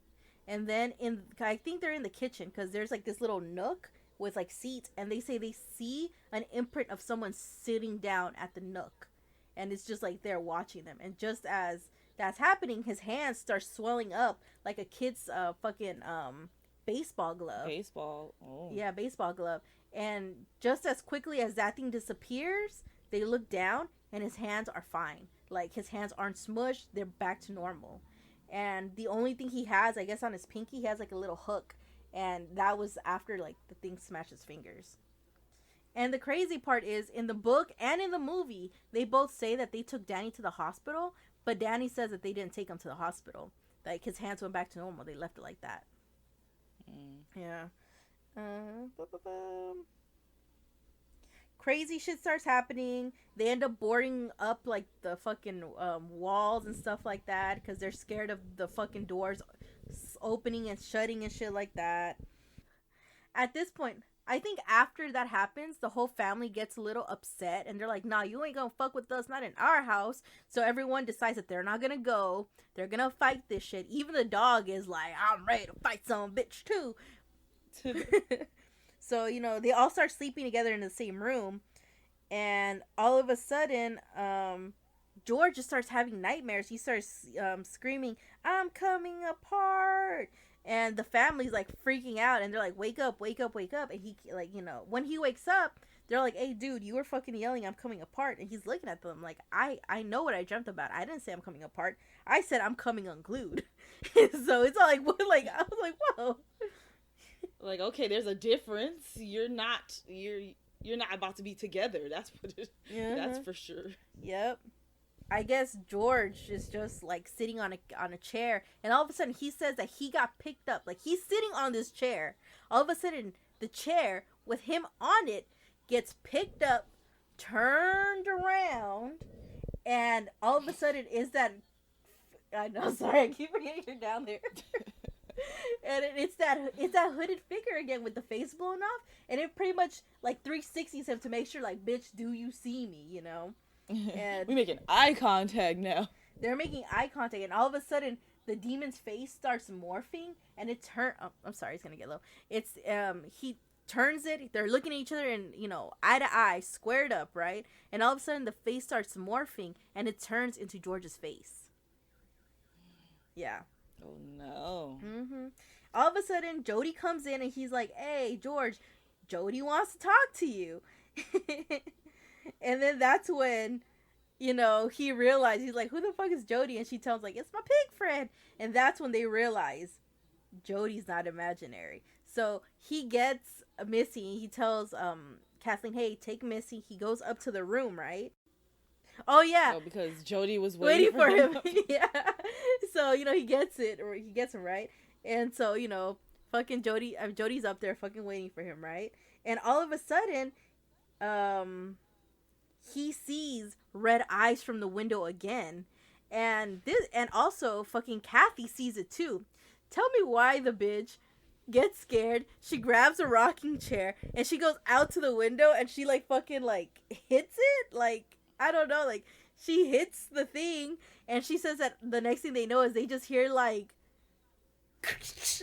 And then I think they're in the kitchen because there's like this little nook with like seats, and they say they see an imprint of someone sitting down at the nook. And it's just like they're watching them. And just as that's happening, his hands start swelling up like a kid's fucking baseball glove. Baseball. Oh. Yeah, baseball glove. And just as quickly as that thing disappears, they look down and his hands are fine. Like his hands aren't smushed. They're back to normal. And the only thing he has, I guess on his pinky, he has like a little hook. And that was after like the thing smashed his fingers. And the crazy part is, in the book and in the movie, they both say that they took Danny to the hospital, but Danny says that they didn't take him to the hospital. Like, his hands went back to normal. They left it like that. Yeah. Crazy shit starts happening. They end up boarding up, like, the fucking walls and stuff like that, because they're scared of the fucking doors opening and shutting and shit like that. At this point, I think after that happens, the whole family gets a little upset, and they're like, nah, you ain't gonna fuck with us, not in our house. So everyone decides that they're not gonna go. They're gonna fight this shit. Even the dog is like, I'm ready to fight some bitch too. So, they all start sleeping together in the same room, and all of a sudden, George just starts having nightmares. He starts screaming, I'm coming apart. And the family's like freaking out, and they're like, wake up, wake up, wake up. And he, like, when he wakes up, they're like, hey, dude, you were fucking yelling, I'm coming apart. And he's looking at them like, I know what I dreamt about. I didn't say I'm coming apart. I said I'm coming unglued. So it's all like, what? Like, I was like, whoa. Like, okay, there's a difference. You're not about to be together. That's what it, that's for sure. Yep. I guess George is just like sitting on a chair, and all of a sudden he says that he got picked up. Like, he's sitting on this chair. All of a sudden, the chair with him on it gets picked up, turned around, and all of a sudden is that, I know, sorry, I keep forgetting you're down there. And it's that hooded figure again with the face blown off, and it pretty much like 360s him to make sure, like, bitch, do you see me, And we making eye contact now. They're making eye contact, and all of a sudden the demon's face starts morphing, and it I'm sorry, it's gonna get low. It's he turns it. They're looking at each other, and eye to eye, squared up, right? And all of a sudden the face starts morphing, and it turns into George's face. Yeah. Oh no. All of a sudden Jody comes in, and he's like, hey, George, Jody wants to talk to you. And then that's when, he realized, he's like, who the fuck is Jody? And she tells like, it's my pig friend. And that's when they realize Jody's not imaginary. So he gets Missy. He tells Kathleen, hey, take Missy. He goes up to the room, right? Oh, yeah. Oh, because Jody was waiting for him. Yeah. So, he gets it, or he gets him, right? And so, fucking Jody's up there fucking waiting for him, right? And all of a sudden, he sees red eyes from the window again, and also fucking Kathy sees it too. Tell me why the bitch gets scared. She grabs a rocking chair and she goes out to the window and she like fucking like hits it. Like, I don't know, like she hits the thing and she says that the next thing they know is they just hear like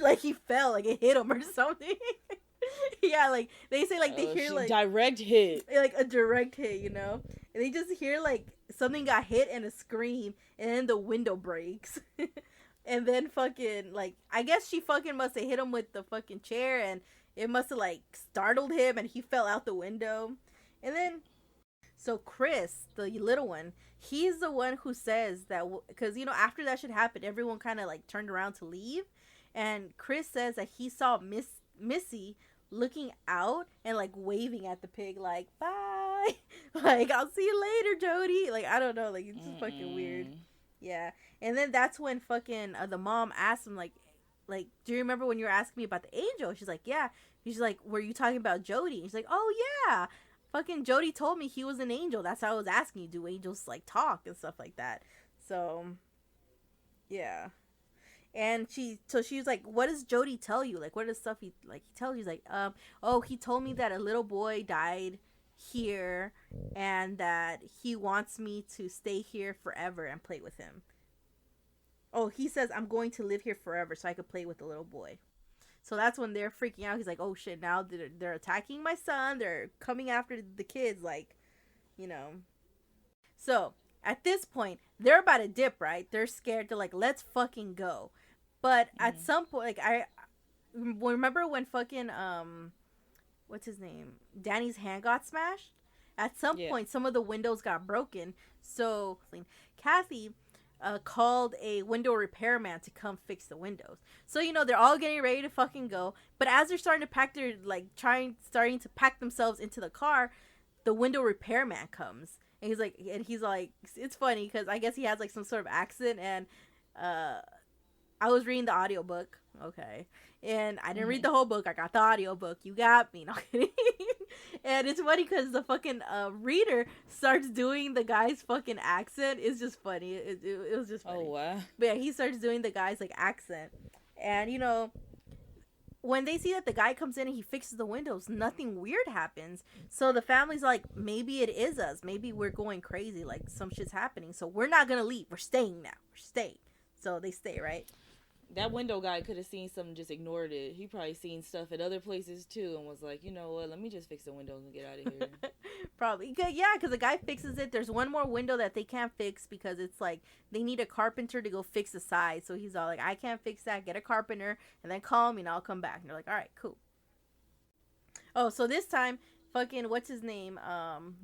like he fell, like it hit him or something. Yeah, like they say like they hear like direct hit. Like a direct hit, you know? And they just hear like something got hit and a scream and then the window breaks. And then fucking, like, I guess she fucking must have hit him with the fucking chair and it must have, like, startled him and he fell out the window. And then, so Chris, the little one, he's the one who says that, because, you know, after that shit happened, everyone kind of, like, turned around to leave. And Chris says that he saw Missy looking out and, like, waving at the pig, like, bye. Like, I'll see you later, Jody. Like, I don't know. Like, it's just fucking weird. Yeah. And then that's when fucking the mom asked him, like, do you remember when you were asking me about the angel? She's like, yeah. She's like, were you talking about Jody? And he's like, oh, yeah. Fucking Jody told me he was an angel. That's how I was asking you. Do angels, like, talk and stuff like that? So, yeah. And she was like, what does Jody tell you? Like, what is stuff he tells you? He's like, oh, he told me that a little boy died here and that he wants me to stay here forever and play with him. Oh, he says, I'm going to live here forever so I could play with the little boy. So that's when they're freaking out. He's like, oh shit, now they're attacking my son. They're coming after the kids, like, you know. So at this point, they're about to dip, right? They're scared. They're like, let's fucking go. But at some point, like, I remember when fucking, what's his name? Danny's hand got smashed. At some point, some of the windows got broken. So Kathy called a window repairman to come fix the windows. So, you know, they're all getting ready to fucking go. But as they're starting to pack starting to pack themselves into the car, the window repairman comes. And he's like, it's funny because I guess he has like some sort of accent. And I was reading the audiobook. Okay. And I didn't read the whole book. I got the audiobook. You got me. No kidding. And it's funny because the fucking reader starts doing the guy's fucking accent. It's just funny. It was just funny. Oh, wow. But yeah, he starts doing the guy's like accent. And, you know, when they see that the guy comes in and he fixes the windows, nothing weird happens. So the family's like, maybe it is us. Maybe we're going crazy. Like some shit's happening. So we're not going to leave. We're staying now. We're staying. So they stay, right? That window guy could have seen something, just ignored it. He probably seen stuff at other places too and was like, you know what, let me just fix the windows and get out of here. Probably. Yeah, because the guy fixes it. There's one more window that they can't fix because it's like they need a carpenter to go fix the side. So he's all like, I can't fix that. Get a carpenter and then call me and I'll come back. And they're like, all right, cool. Oh, so this time, fucking, what's his name?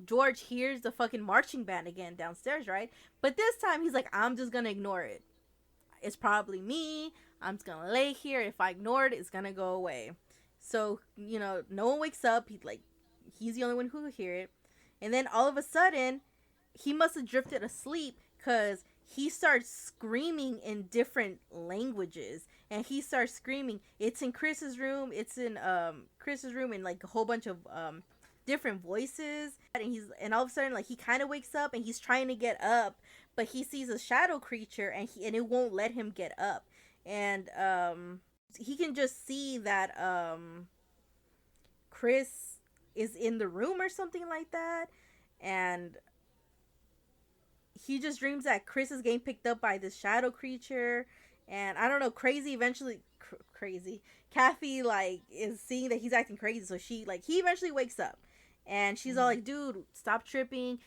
George hears the fucking marching band again downstairs, right? But this time he's like, I'm just going to ignore it. It's probably me. I'm just gonna lay here. If I ignore it, it's gonna go away. So, you know, no one wakes up. He's the only one who will hear it. And then all of a sudden, he must have drifted asleep because he starts screaming in different languages. And he starts screaming. It's in Chris's room. It's in Chris's room in like a whole bunch of different voices. And all of a sudden, like, he kind of wakes up and he's trying to get up. But he sees a shadow creature and it won't let him get up. And he can just see that Chris is in the room or something like that. And he just dreams that Chris is getting picked up by this shadow creature. And I don't know, Kathy like is seeing that he's acting crazy. So he eventually wakes up. And she's all like, dude, stop tripping.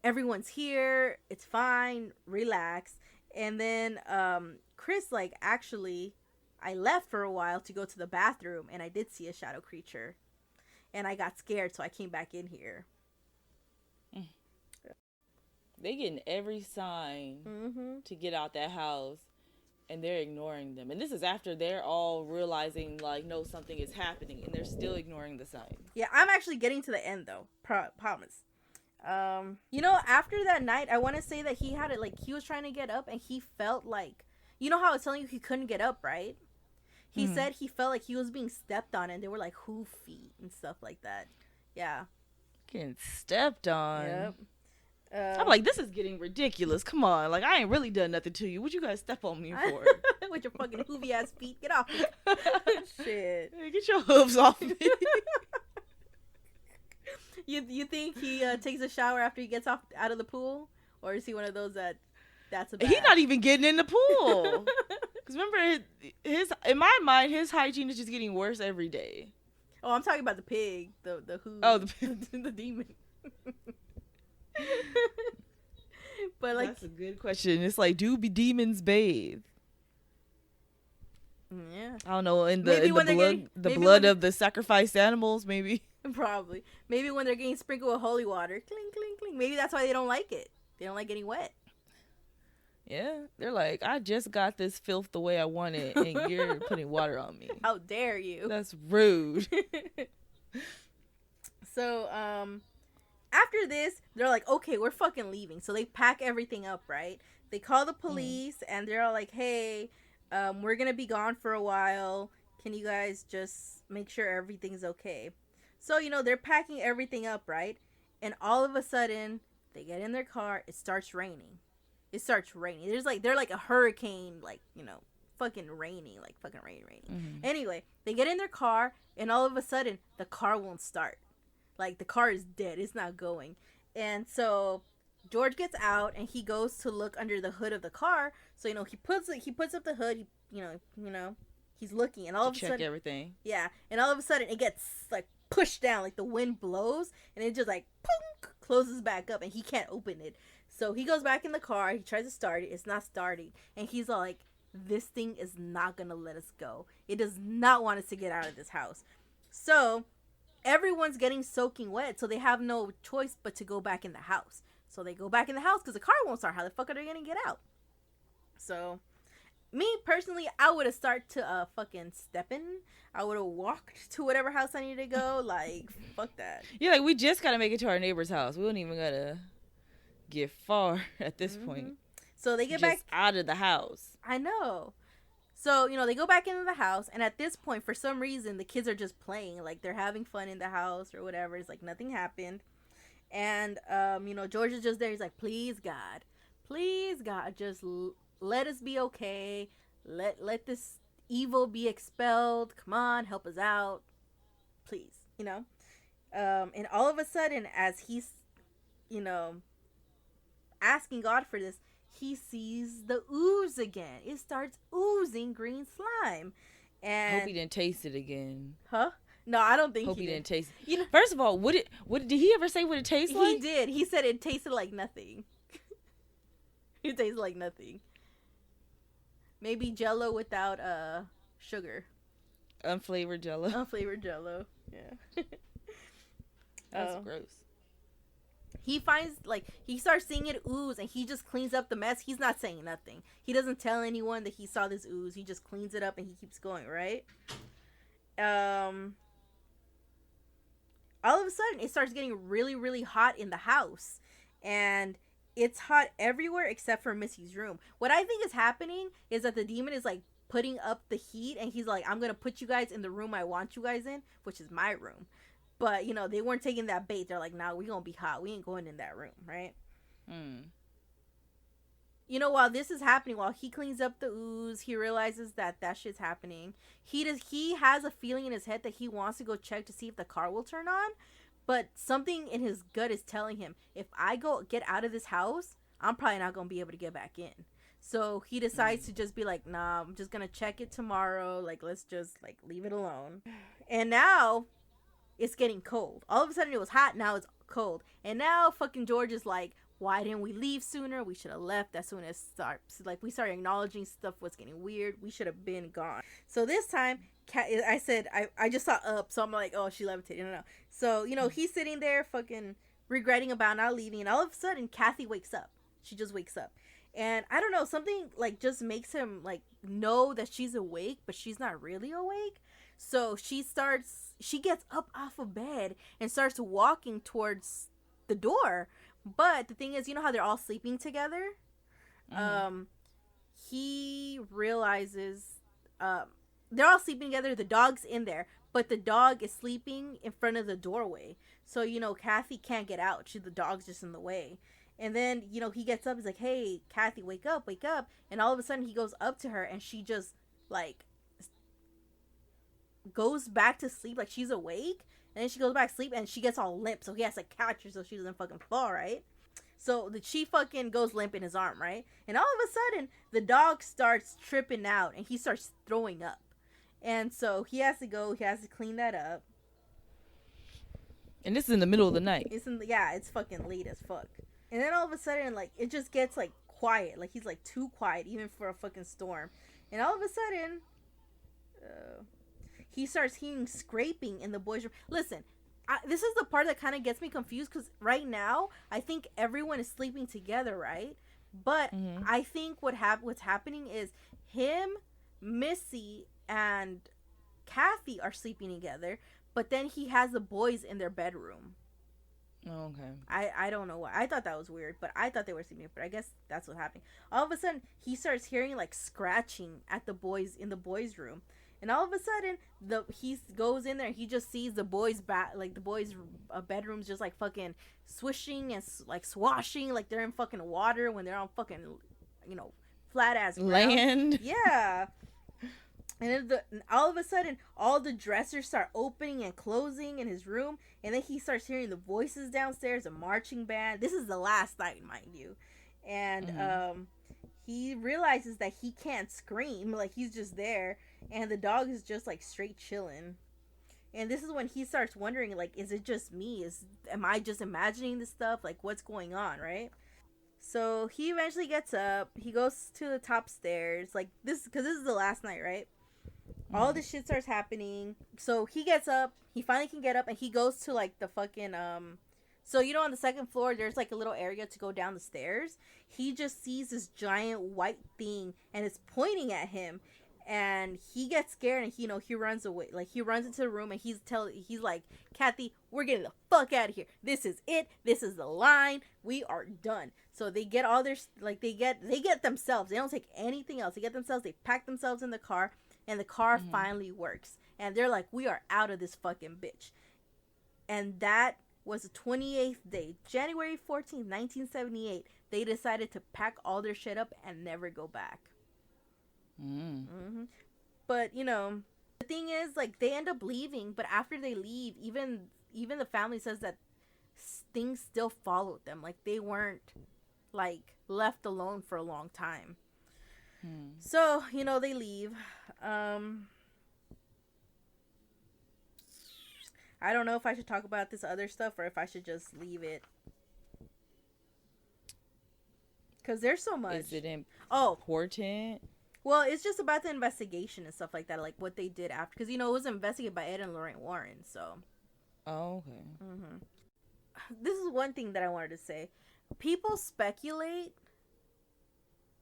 Everyone's here. It's fine. Relax. And then Chris, like, actually, I left for a while to go to the bathroom. And I did see a shadow creature. And I got scared, so I came back in here. They getting every sign to get out that house. And they're ignoring them. And this is after they're all realizing, like, no, something is happening. And they're still ignoring the signs. Yeah, I'm actually getting to the end, though. Promise. You know, after that night, I want to say that he had it, like, he was trying to get up and he felt like, you know how I was telling you he couldn't get up, right? He said he felt like he was being stepped on and they were like hoof feet and stuff like that. Yeah. Getting stepped on. Yep. I'm like, this is getting ridiculous. Come on. Like, I ain't really done nothing to you. What you guys step on me for? With your fucking hoovy ass feet. Get off me. Shit. Hey, get your hooves off me. You think he takes a shower after he gets out of the pool? Or is he one of those that's a bath? He's not even getting in the pool. Because remember, his in my mind, his hygiene is just getting worse every day. Oh, I'm talking about the pig. The who? Oh, the demon. But like, that's a good question. It's like, do demons bathe? Yeah. I don't know. In Maybe the when they're blood, getting- the maybe blood when- of the sacrificed animals, maybe. Probably. Maybe when they're getting sprinkled with holy water. Cling, cling, cling. Maybe that's why they don't like it. They don't like getting wet. Yeah, they're like, I just got this filth the way I want it, and you're putting water on me. How dare you? That's rude. So, after this, they're like, okay, we're fucking leaving. So they pack everything up, right? They call the police, and they're all like, hey, we're gonna be gone for a while. Can you guys just make sure everything's okay? So, they're packing everything up, right? And all of a sudden, they get in their car. It starts raining. They're like a hurricane, like, fucking raining, like fucking raining. Mm-hmm. Anyway, they get in their car, and all of a sudden, the car won't start. Like, the car is dead. It's not going. And so George gets out, and he goes to look under the hood of the car. So, he puts up the hood. He's looking, and all of a check sudden, everything. yeah, and all of a sudden, it gets like pushed down, like the wind blows, and it just like punk, closes back up, and he can't open it. So he goes back in the car. He tries to start it. It's not starting, and he's all like, "This thing is not gonna let us go. It does not want us to get out of this house." So everyone's getting soaking wet, so they have no choice but to go back in the house. So they go back in the house because the car won't start. How the fuck are they gonna get out? So, me personally, I would have started to fucking step in. I would have walked to whatever house I need to go. Like, fuck that. Yeah, like, we just gotta make it to our neighbor's house. We don't even gotta get far at this point. So they get Just back. out of the house. I know. So, they go back into the house, and at this point, for some reason, the kids are just playing. Like, they're having fun in the house or whatever. It's like nothing happened. And, George is just there. He's like, please, God, just let us be okay. Let this evil be expelled. Come on, help us out. Please, And all of a sudden, as he's, asking God for this, he sees the ooze again. It starts oozing green slime. And Hope he didn't taste it again. huh? No, I don't think Hope he he didn't did. taste it. You know, First of all, did he ever say what it tastes like? he did. He said it tasted like nothing. It tastes like nothing. Maybe Jello without sugar. Unflavored Jello. Unflavored Jello. Yeah. That's Oh. gross. He finds, like, he starts seeing it ooze, and he just cleans up the mess. He's not saying nothing. He doesn't tell anyone that he saw this ooze. He just cleans it up, and he keeps going, right? All of a sudden, it starts getting really, really hot in the house. And it's hot everywhere except for Missy's room. What I think is happening is that the demon is, like, putting up the heat, and he's like, I'm going to put you guys in the room I want you guys in, which is my room. But, they weren't taking that bait. They're like, nah, we gonna be hot. We ain't going in that room, right? While this is happening, while he cleans up the ooze, he realizes that shit's happening. He has a feeling in his head that he wants to go check to see if the car will turn on. But something in his gut is telling him, if I go get out of this house, I'm probably not gonna be able to get back in. So he decides to just be like, nah, I'm just gonna check it tomorrow. Like, let's just, like, leave it alone. And now it's getting cold. All of a sudden it was hot, now it's cold. And now fucking George is like, why didn't we leave sooner? We should have left as soon as starts. Like, we started acknowledging stuff was getting weird. We should have been gone. So this time, I said, I just saw up, so I'm like, oh, she levitated. No. So, he's sitting there fucking regretting about not leaving, and all of a sudden, Kathy wakes up. She just wakes up. And I don't know, something, like, just makes him, like, know that she's awake, but she's not really awake. So she gets up off of bed and starts walking towards the door. But the thing is, how they're all sleeping together? He realizes, they're all sleeping together. The dog's in there, but the dog is sleeping in front of the doorway. So, Kathy can't get out. The dog's just in the way. And then, you know, he gets up. He's like, hey, Kathy, wake up, wake up. And all of a sudden he goes up to her and she just, like, goes back to sleep. Like, she's awake. And then she goes back to sleep and she gets all limp. So he has to catch her so she doesn't fucking fall, right? So she fucking goes limp in his arm, right? And all of a sudden, the dog starts tripping out and he starts throwing up. And so he has to go. He has to clean that up. And this is in the middle of the night. It's fucking late as fuck. And then all of a sudden, like, it just gets, like, quiet. Like, he's, like, too quiet, even for a fucking storm. And all of a sudden, he starts hearing scraping in the boys' room. Listen, this is the part that kind of gets me confused, because right now, I think everyone is sleeping together, right? But I think what's happening is him, Missy, and Kathy are sleeping together, but then he has the boys in their bedroom. Oh, okay. I don't know why. I thought that was weird, but I thought they were sleeping, but I guess that's what happened. All of a sudden, he starts hearing, like, scratching at the boys in the boys' room. And all of a sudden, he goes in there and he just sees the boys' bedrooms just, like, fucking swishing and, like, swashing, like they're in fucking water when they're on fucking, you know, flat ass land. Yeah. And then all of a sudden, all the dressers start opening and closing in his room. And then he starts hearing the voices downstairs, a marching band. This is the last night, mind you. And he realizes that he can't scream. Like, he's just there. And the dog is just, like, straight chilling. And this is when he starts wondering, like, is it just me? Am I just imagining this stuff? Like, what's going on, right? So he eventually gets up. He goes to the top stairs. Like, because this is the last night, right? All this shit starts happening. So he gets up. He finally can get up. And he goes to, like, the fucking, So, you know, on the second floor, there's, like, a little area to go down the stairs. He just sees this giant white thing. And it's pointing at him. And he gets scared. And, he runs away. Like, he runs into the room. And he's like, Kathy, we're getting the fuck out of here. This is it. This is the line. We are done. So they get all their, like, they get themselves. They don't take anything else. They get themselves. They pack themselves in the car. And the car finally works. And they're like, we are out of this fucking bitch. And that was the 28th day. January 14th, 1978. They decided to pack all their shit up and never go back. But, the thing is, like, they end up leaving. But after they leave, even the family says that things still followed them. Like, they weren't, like, left alone for a long time. So, they leave. I don't know if I should talk about this other stuff or if I should just leave it. Because there's so much. Is it important? Well, it's just about the investigation and stuff like that. Like, what they did after. Because, it was investigated by Ed and Lorraine Warren, so. Oh, okay. This is one thing that I wanted to say. People speculate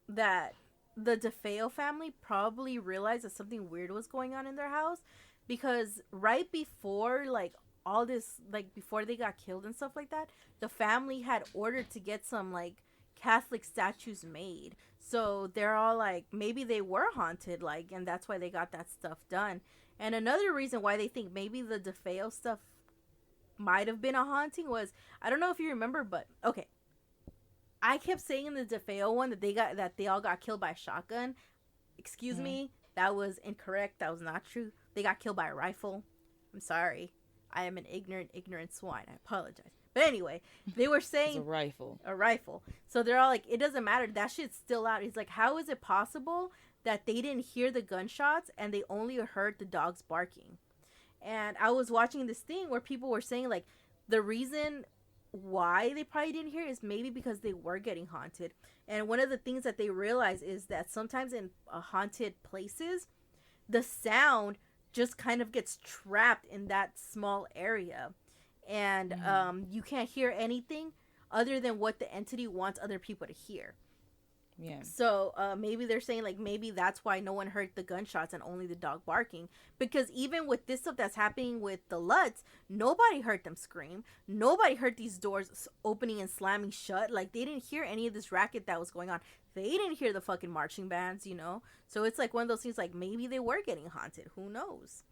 that the DeFeo family probably realized that something weird was going on in their house, because right before, like, all this, like, before they got killed and stuff like that, the family had ordered to get some, like, Catholic statues made. So they're all like, maybe they were haunted, like, and that's why they got that stuff done. And another reason why they think maybe the DeFeo stuff might have been a haunting was, I don't know if you remember, but okay, I kept saying in the DeFeo one that they all got killed by a shotgun. Excuse me, that was incorrect. That was not true. They got killed by a rifle. I'm sorry. I am an ignorant swine. I apologize. But anyway, they were saying It's a rifle. So they're all like, it doesn't matter. That shit's still out. He's like, how is it possible that they didn't hear the gunshots and they only heard the dogs barking? And I was watching this thing where people were saying, like, the reason why they probably didn't hear is maybe because they were getting haunted. And one of the things that they realize is that sometimes in haunted places, the sound just kind of gets trapped in that small area. And you can't hear anything other than what the entity wants other people to hear. Yeah. So maybe they're saying, like, maybe that's why no one heard the gunshots and only the dog barking. Because even with this stuff that's happening with the Lutz, nobody heard them scream. Nobody heard these doors opening and slamming shut. Like, they didn't hear any of this racket that was going on. They didn't hear the fucking marching bands, So it's like one of those things, like, maybe they were getting haunted. Who knows?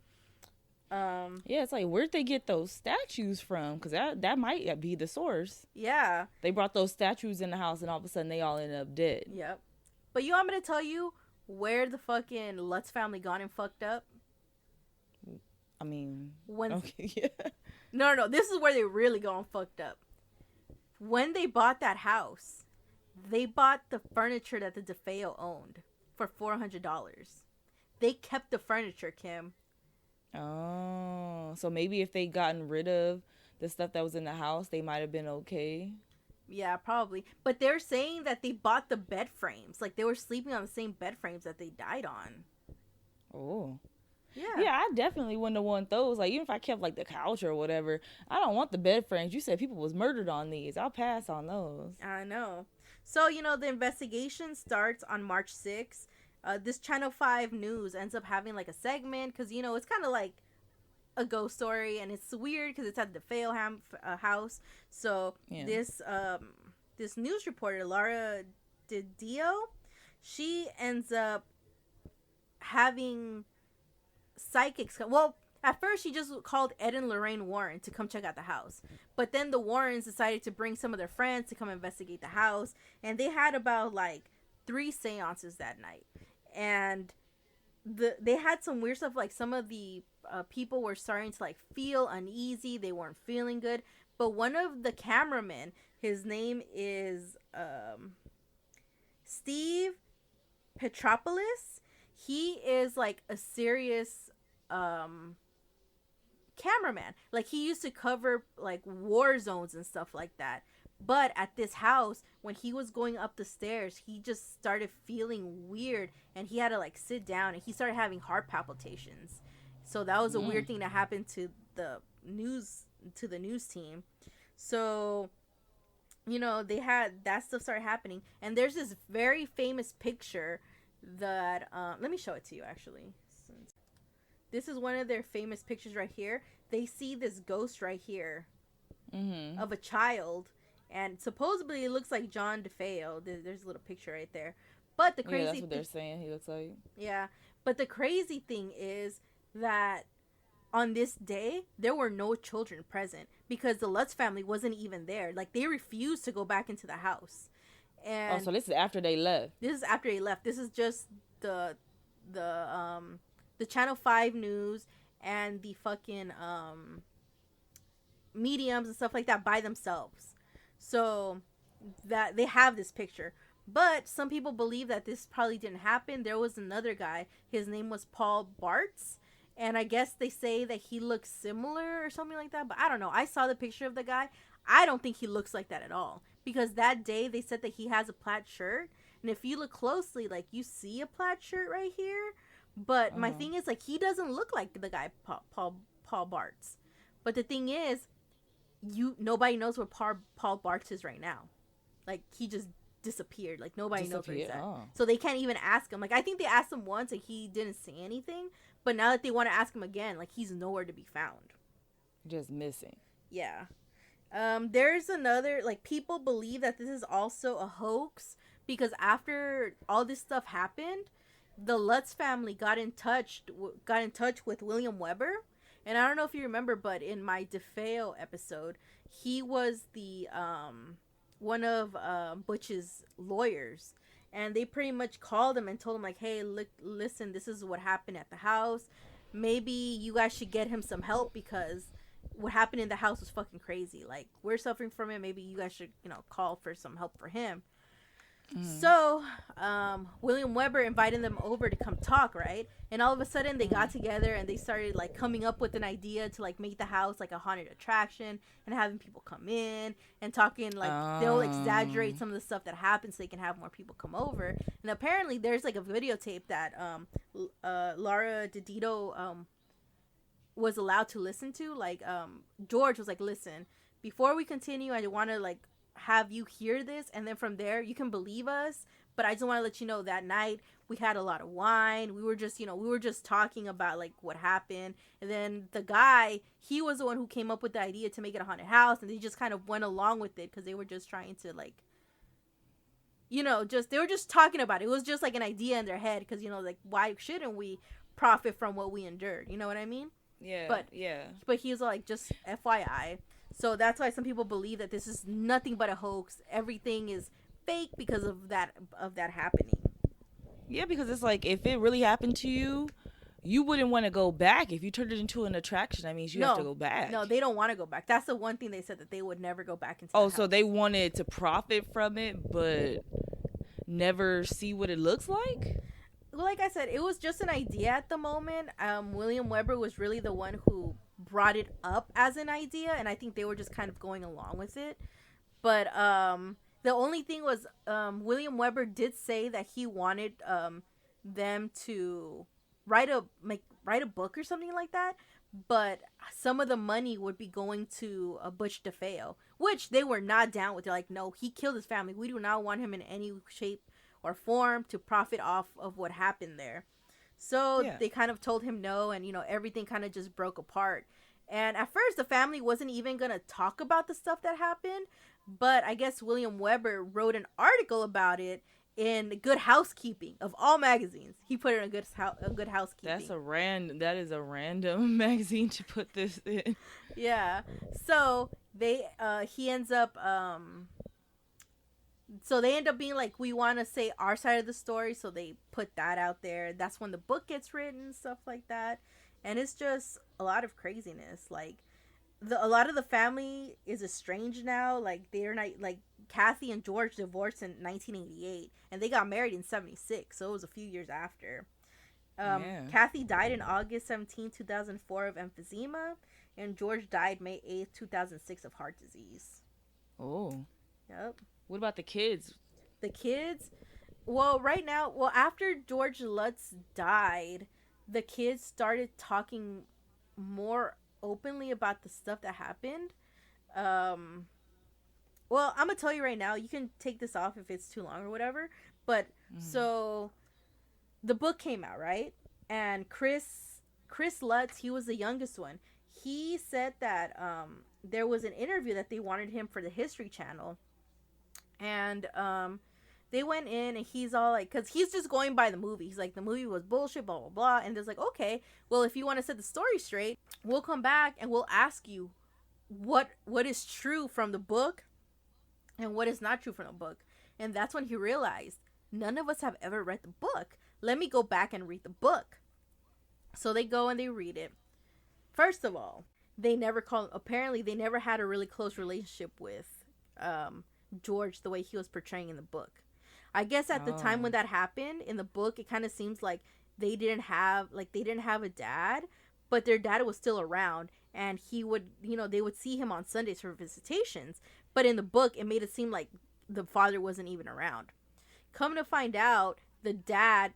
Yeah, it's like, where'd they get those statues from? Because that might be the source. Yeah. They brought those statues in the house, and all of a sudden they all ended up dead. Yep. But you want me to tell you where the fucking Lutz family gone and fucked up? I mean, When okay, yeah. No, this is where they really gone fucked up. When they bought that house, they bought the furniture that the DeFeo owned for $400. They kept the furniture, Kim. Oh, so maybe if they gotten rid of the stuff that was in the house, they might have been okay. Yeah, probably. But they're saying that they bought the bed frames. Like, they were sleeping on the same bed frames that they died on. Oh. Yeah. Yeah, I definitely wouldn't want those. Like, even if I kept, like, the couch or whatever, I don't want the bed frames. You said people was murdered on these. I'll pass on those. I know. So, the investigation starts on March 6th. This Channel 5 News ends up having, like, a segment because, it's kind of like a ghost story, and it's weird because it's at the DeFeo house. So, Yeah. this news reporter, Laura Didio, she ends up having psychics. Well, at first she just called Ed and Lorraine Warren to come check out the house, but then the Warrens decided to bring some of their friends to come investigate the house, and they had about like 3 seances that night, and they had some weird stuff. Like, some of the people were starting to like feel uneasy, they weren't feeling good, but one of the cameramen, his name is Steve Petropoulos. He is like a serious cameraman. Like, he used to cover like war zones and stuff like that. But at this house, when he was going up the stairs, he just started feeling weird, and he had to like sit down, and he started having heart palpitations. So that was a weird thing that happened to the news team. So, they had that stuff started happening, and there's this very famous picture that let me show it to you actually. This is one of their famous pictures right here. They see this ghost right here of a child, and supposedly it looks like John DeFeo. There's a little picture right there. But the crazy that's what they're saying he looks like. Yeah, but the crazy thing is that on this day there were no children present because the Lutz family wasn't even there. Like, they refused to go back into the house. And so this is after they left. This is after they left. This is just the Channel 5 News and the fucking mediums and stuff like that by themselves. So that they have this picture. But some people believe that this probably didn't happen. There was another guy. His name was Paul Bartz. And I guess they say that he looks similar or something like that. But I don't know. I saw the picture of the guy. I don't think he looks like that at all. Because that day they said that he has a plaid shirt. And if you look closely, like, you see a plaid shirt right here. But my thing is, like, he doesn't look like the guy Paul Bartz. But the thing is, nobody knows where Paul Bartz is right now. Like, he just disappeared. Like, nobody knows where he's at. Oh. So they can't even ask him. Like, I think they asked him once and he didn't say anything. But now that they want to ask him again, like, he's nowhere to be found. Just missing. Yeah. There's another, like, people believe that this is also a hoax because after all this stuff happened, the Lutz family got in touch with William Weber. And I don't know if you remember, but in my DeFeo episode, he was the one of Butch's lawyers, and they pretty much called him and told him, like, hey, listen, this is what happened at the house. Maybe you guys should get him some help because what happened in the house was fucking crazy. Like, we're suffering from it. Maybe you guys should, call for some help for him. So, William Weber invited them over to come talk, right? And all of a sudden, they got together and they started, like, coming up with an idea to, like, make the house, like, a haunted attraction and having people come in and talking, like, they'll exaggerate some of the stuff that happens so they can have more people come over. And apparently, there's, like, a videotape that Laura Didio was allowed to listen to. Like, George was like, listen, before we continue, I want to, like, have you hear this, and then from there you can believe us, but I just want to let you know that night we had a lot of wine. We were just talking about, like, what happened, and then the guy, he was the one who came up with the idea to make it a haunted house, and they just kind of went along with it because they were just trying to, like, they were just talking about it. It was just like an idea in their head because, like, why shouldn't we profit from what we endured? You know what I mean? Yeah. But yeah. but he's like, just FYI. So that's why some people believe that this is nothing but a hoax. Everything is fake because of that happening. Yeah, because it's like if it really happened to you, you wouldn't want to go back. If you turned it into an attraction, that means you have to go back. No, they don't want to go back. That's the one thing they said, that they would never go back into. Oh, so they wanted to profit from it, but never see what it looks like? Like I said, it was just an idea at the moment. William Weber was really the one who brought it up as an idea, and I think they were just kind of going along with it. But the only thing was, William Weber did say that he wanted them to write a book or something like that, but some of the money would be going to Butch DeFeo, which they were not down with. They're like, no, he killed his family. We do not want him in any shape or form to profit off of what happened there. So they kind of told him no, and everything kind of just broke apart. And at first the family wasn't even gonna talk about the stuff that happened, but I guess William Weber wrote an article about it in Good Housekeeping of all magazines. He put it in Good Housekeeping. That is a random magazine to put this in. Yeah. So he ends up so they end up being like, we want to say our side of the story, so they put that out there. That's when the book gets written, stuff like that. And it's just a lot of craziness. Like, a lot of the family is estranged now. Like, they're not, like, Kathy and George divorced in 1988, and they got married in 76, so it was a few years after. Kathy died in August 17, 2004 of emphysema, and George died May 8th, 2006 of heart disease. Oh. Yep. What about the kids? The kids? Well, after George Lutz died, the kids started talking more openly about the stuff that happened. Well, I'm gonna tell you right now, you can take this off if it's too long or whatever, but so the book came out, right? And Chris Lutz, he was the youngest one. He said that there was an interview that they wanted him for the History Channel, and they went in, and he's all like, because he's just going by the movie. He's like, the movie was bullshit, blah, blah, blah. And there's like, okay, well, if you want to set the story straight, we'll come back and we'll ask you what is true from the book and what is not true from the book. And that's when he realized, none of us have ever read the book. Let me go back and read the book. So they go and they read it. First of all, apparently they never had a really close relationship with George the way he was portraying in the book. I guess at the time when that happened in the book, it kind of seems like they didn't have a dad, but their dad was still around, and he would, they would see him on Sundays for visitations. But in the book, it made it seem like the father wasn't even around. Come to find out, the dad,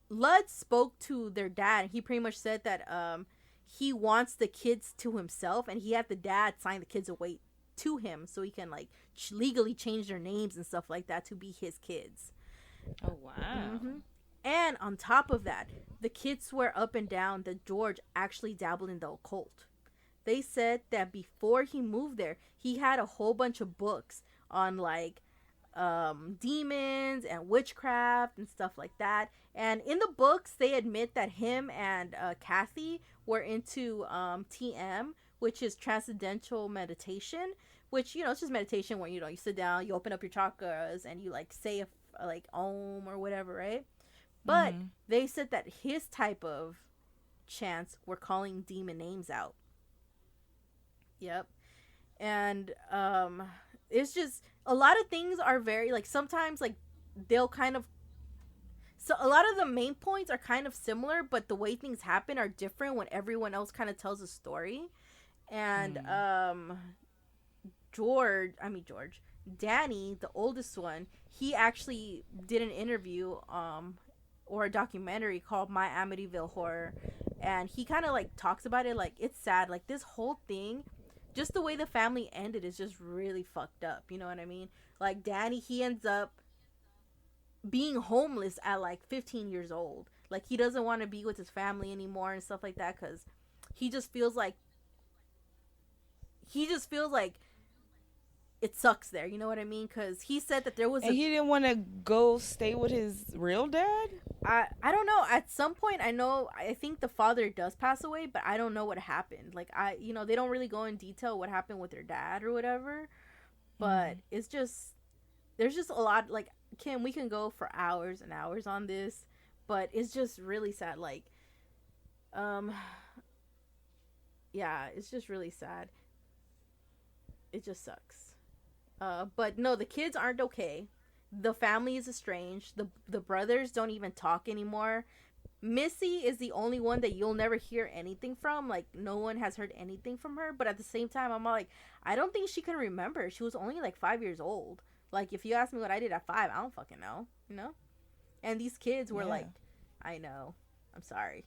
Lutz spoke to their dad, and he pretty much said that he wants the kids to himself, and he had the dad sign the kids away to him so he can like legally change their names and stuff like that to be his kids. Oh wow. Mm-hmm. And on top of that, the kids swear up and down that George actually dabbled in the occult. They said that before he moved there, he had a whole bunch of books on like demons and witchcraft and stuff like that. And in the books, they admit that him and Kathy were into TM, which is transcendental meditation, which, it's just meditation where, you sit down, you open up your chakras, and you, like, say, like, Om or whatever, right? But they said that his type of chants were calling demon names out. Yep. And it's just, a lot of things are very, like, sometimes, like, they'll kind of, so a lot of the main points are kind of similar, but the way things happen are different when everyone else kind of tells a story. And Danny, the oldest one, he actually did an interview or a documentary called My Amityville Horror, and he kind of like talks about it. Like, it's sad, like this whole thing, just the way the family ended is just really fucked up, you know what I mean? Like, Danny, he ends up being homeless at like 15 years old. Like, he doesn't want to be with his family anymore and stuff like that, because he just feels like it sucks there. You know what I mean? Because he said that there was And he didn't want to go stay with his real dad? I don't know. At some point, I think the father does pass away, but I don't know what happened. Like, they don't really go in detail what happened with their dad or whatever. But it's just, there's just a lot. Like, Kim, we can go for hours and hours on this, but it's just really sad. Like, yeah, it's just really sad. It just sucks. But no, the kids aren't okay. The family is estranged. The brothers don't even talk anymore. Missy is the only one that you'll never hear anything from. Like, no one has heard anything from her. But at the same time, I'm like, I don't think she can remember. She was only like 5 years old. Like, if you ask me what I did at 5, I don't fucking know. You know? And these kids were like, I know. I'm sorry.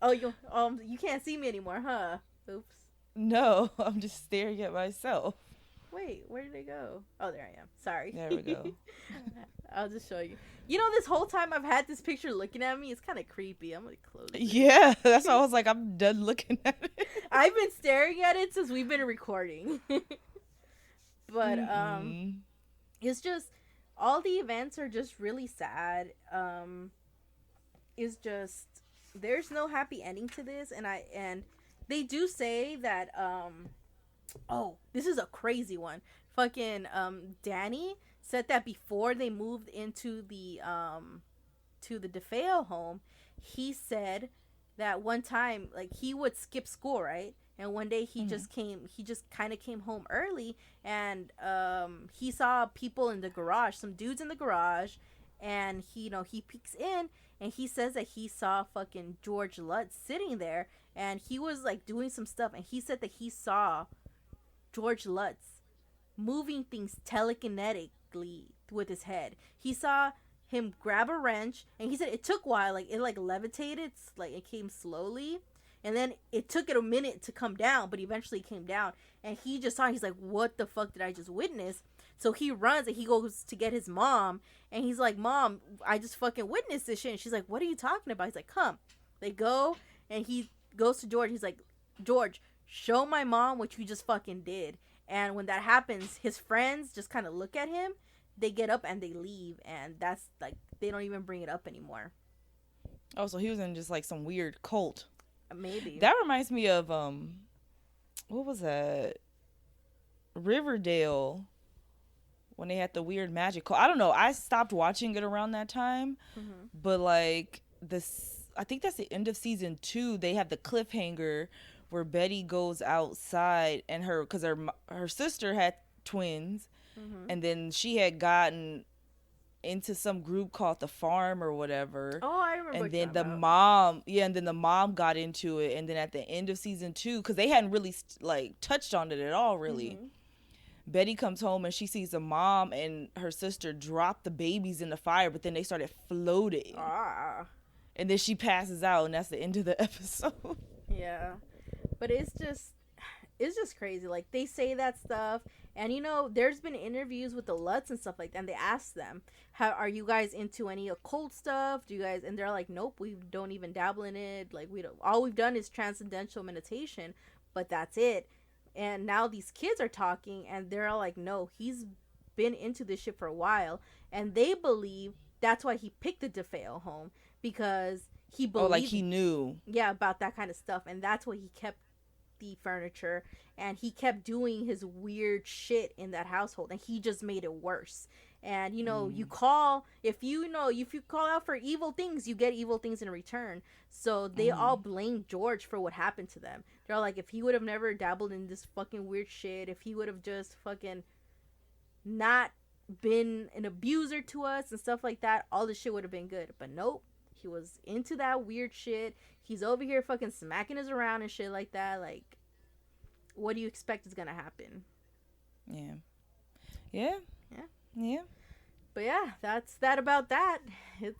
Oh, you can't see me anymore, huh? Oops. No, I'm just staring at myself. Wait, where did they go? Oh, there I am. Sorry. There we go. I'll just show you. You know, this whole time I've had this picture looking at me. It's kind of creepy. I'm gonna close it. Yeah, that's why I was like, I'm done looking at it. I've been staring at it since we've been recording. But it's just, all the events are just really sad. It's just, there's no happy ending to this, and they do say that oh, this is a crazy one. Fucking Danny said that before they moved into the DeFeo home, he said that one time, like, he would skip school, right? And one day he just kind of came home early, and he saw people in the garage, some dudes in the garage, and he peeks in, and he says that he saw fucking George Lutz sitting there, and he was like doing some stuff, and he said that he saw George Lutz moving things telekinetically with his head. He saw him grab a wrench, and he said it took a while, like it like levitated, like it came slowly, and then it took it a minute to come down, but eventually it came down, and he just saw, he's like, what the fuck did I just witness? So he runs and he goes to get his mom, and he's like, Mom, I just fucking witnessed this shit. And she's like, what are you talking about? He's like, come. They go, and he goes to George. He's like, George, show my mom what you just fucking did. And when that happens, his friends just kind of look at him. They get up and they leave, and that's like, they don't even bring it up anymore. Oh, so he was in just like some weird cult. Maybe. That reminds me of what was that? Riverdale, when they had the weird magic cult. I don't know. I stopped watching it around that time, but like I think that's the end of season 2. They have the cliffhanger where Betty goes outside, and because her sister had twins, and then she had gotten into some group called the Farm or whatever. Oh, I remember. And then the mom got into it, and then at the end of season 2, because they hadn't really like touched on it at all, really. Betty comes home and she sees the mom and her sister drop the babies in the fire, but then they started floating. And then she passes out, and that's the end of the episode. Yeah. But it's just crazy. Like, they say that stuff, and there's been interviews with the Lutz and stuff like that, and they ask them, are you guys into any occult stuff? Do you guys? And they're like, nope, we don't even dabble in it. Like, all we've done is transcendental meditation, but that's it. And now these kids are talking, and they're all like, no, he's been into this shit for a while, and they believe that's why he picked the DeFeo home, because he believed, like he knew, about that kind of stuff, and that's why he kept the furniture, and he kept doing his weird shit in that household, and he just made it worse. And you call, if you call out for evil things, you get evil things in return. So they all blame George for what happened to them. They're like, if he would have never dabbled in this fucking weird shit, if he would have just fucking not been an abuser to us and stuff like that, all this shit would have been good. But nope, he was into that weird shit. He's over here fucking smacking us around and shit like that. Like, what do you expect is gonna happen? Yeah. But yeah, that's that about that. It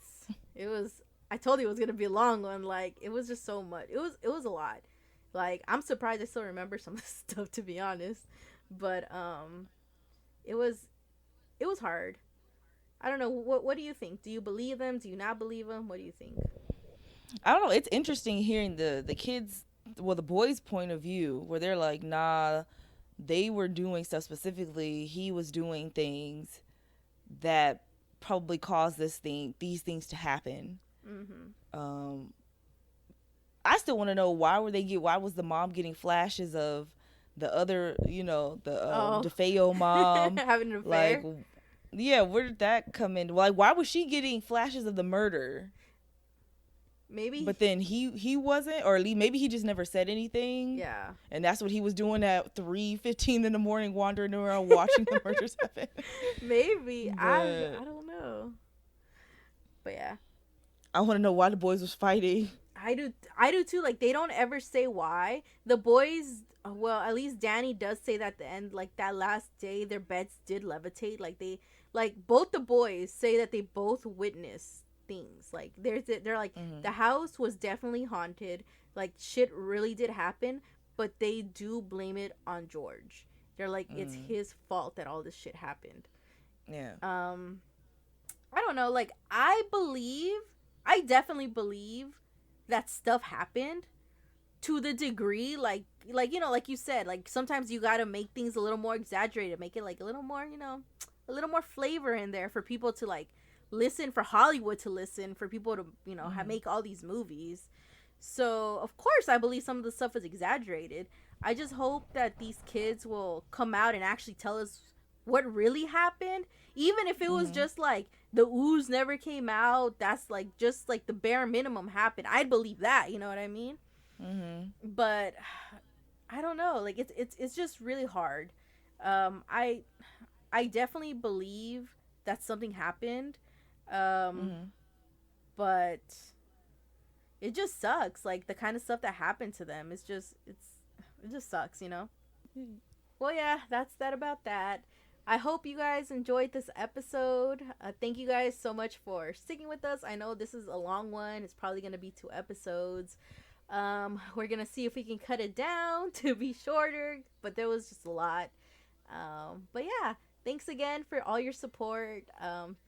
was. I told you it was gonna be a long one. Like, it was just so much. It was a lot. Like, I'm surprised I still remember some of the stuff, to be honest. But it was hard. I don't know. What do you think? Do you believe them? Do you not believe them? What do you think? I don't know. It's interesting hearing the kids the boys' point of view, where they're like, nah, they were doing stuff specifically. He was doing things that probably caused these things to happen. I still want to know why was the mom getting flashes of the other, the DeFeo mom having an affair. like, yeah, where did that come in? Like, why was she getting flashes of the murder? Maybe. But then he wasn't, or at least maybe he just never said anything. Yeah. And that's what he was doing at 3:15 in the morning, wandering around watching the murders happen. Maybe. But I don't know. But yeah. I want to know why the boys was fighting. I do too. Like, they don't ever say why. The boys, well, at least Danny does say that at the end, like, that last day their beds did levitate. Like, both the boys say that they both witnessed things. Like, they're like, the house was definitely haunted. Like, shit really did happen, but they do blame it on George. They're like, it's his fault that all this shit happened. Yeah. I don't know. Like, I definitely believe that stuff happened to the degree, like like you said, like, sometimes you gotta make things a little more exaggerated, make it like a little more, a little more flavor in there for people to like listen, for Hollywood to listen, for people to make all these movies. So of course I believe some of the stuff is exaggerated. I just hope that these kids will come out and actually tell us what really happened, even if it was just like the ooze never came out. That's like just like the bare minimum happened. I'd believe that, you know what I mean? But I don't know, like, it's just really hard. I definitely believe that something happened, but it just sucks. Like, the kind of stuff that happened to them, it just sucks, Well, yeah, that's that about that. I hope you guys enjoyed this episode. Thank you guys so much for sticking with us. I know this is a long one. It's probably going to be 2 episodes. We're going to see if we can cut it down to be shorter, but there was just a lot. But yeah, thanks again for all your support.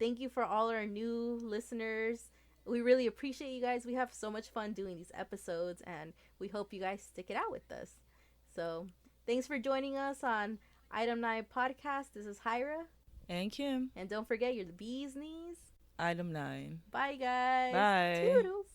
Thank you for all our new listeners. We really appreciate you guys. We have so much fun doing these episodes, and we hope you guys stick it out with us. So thanks for joining us on Item 9 Podcast. This is Hyra. And Kim. And don't forget, you're the bee's knees. Item 9. Bye, guys. Bye. Toodles.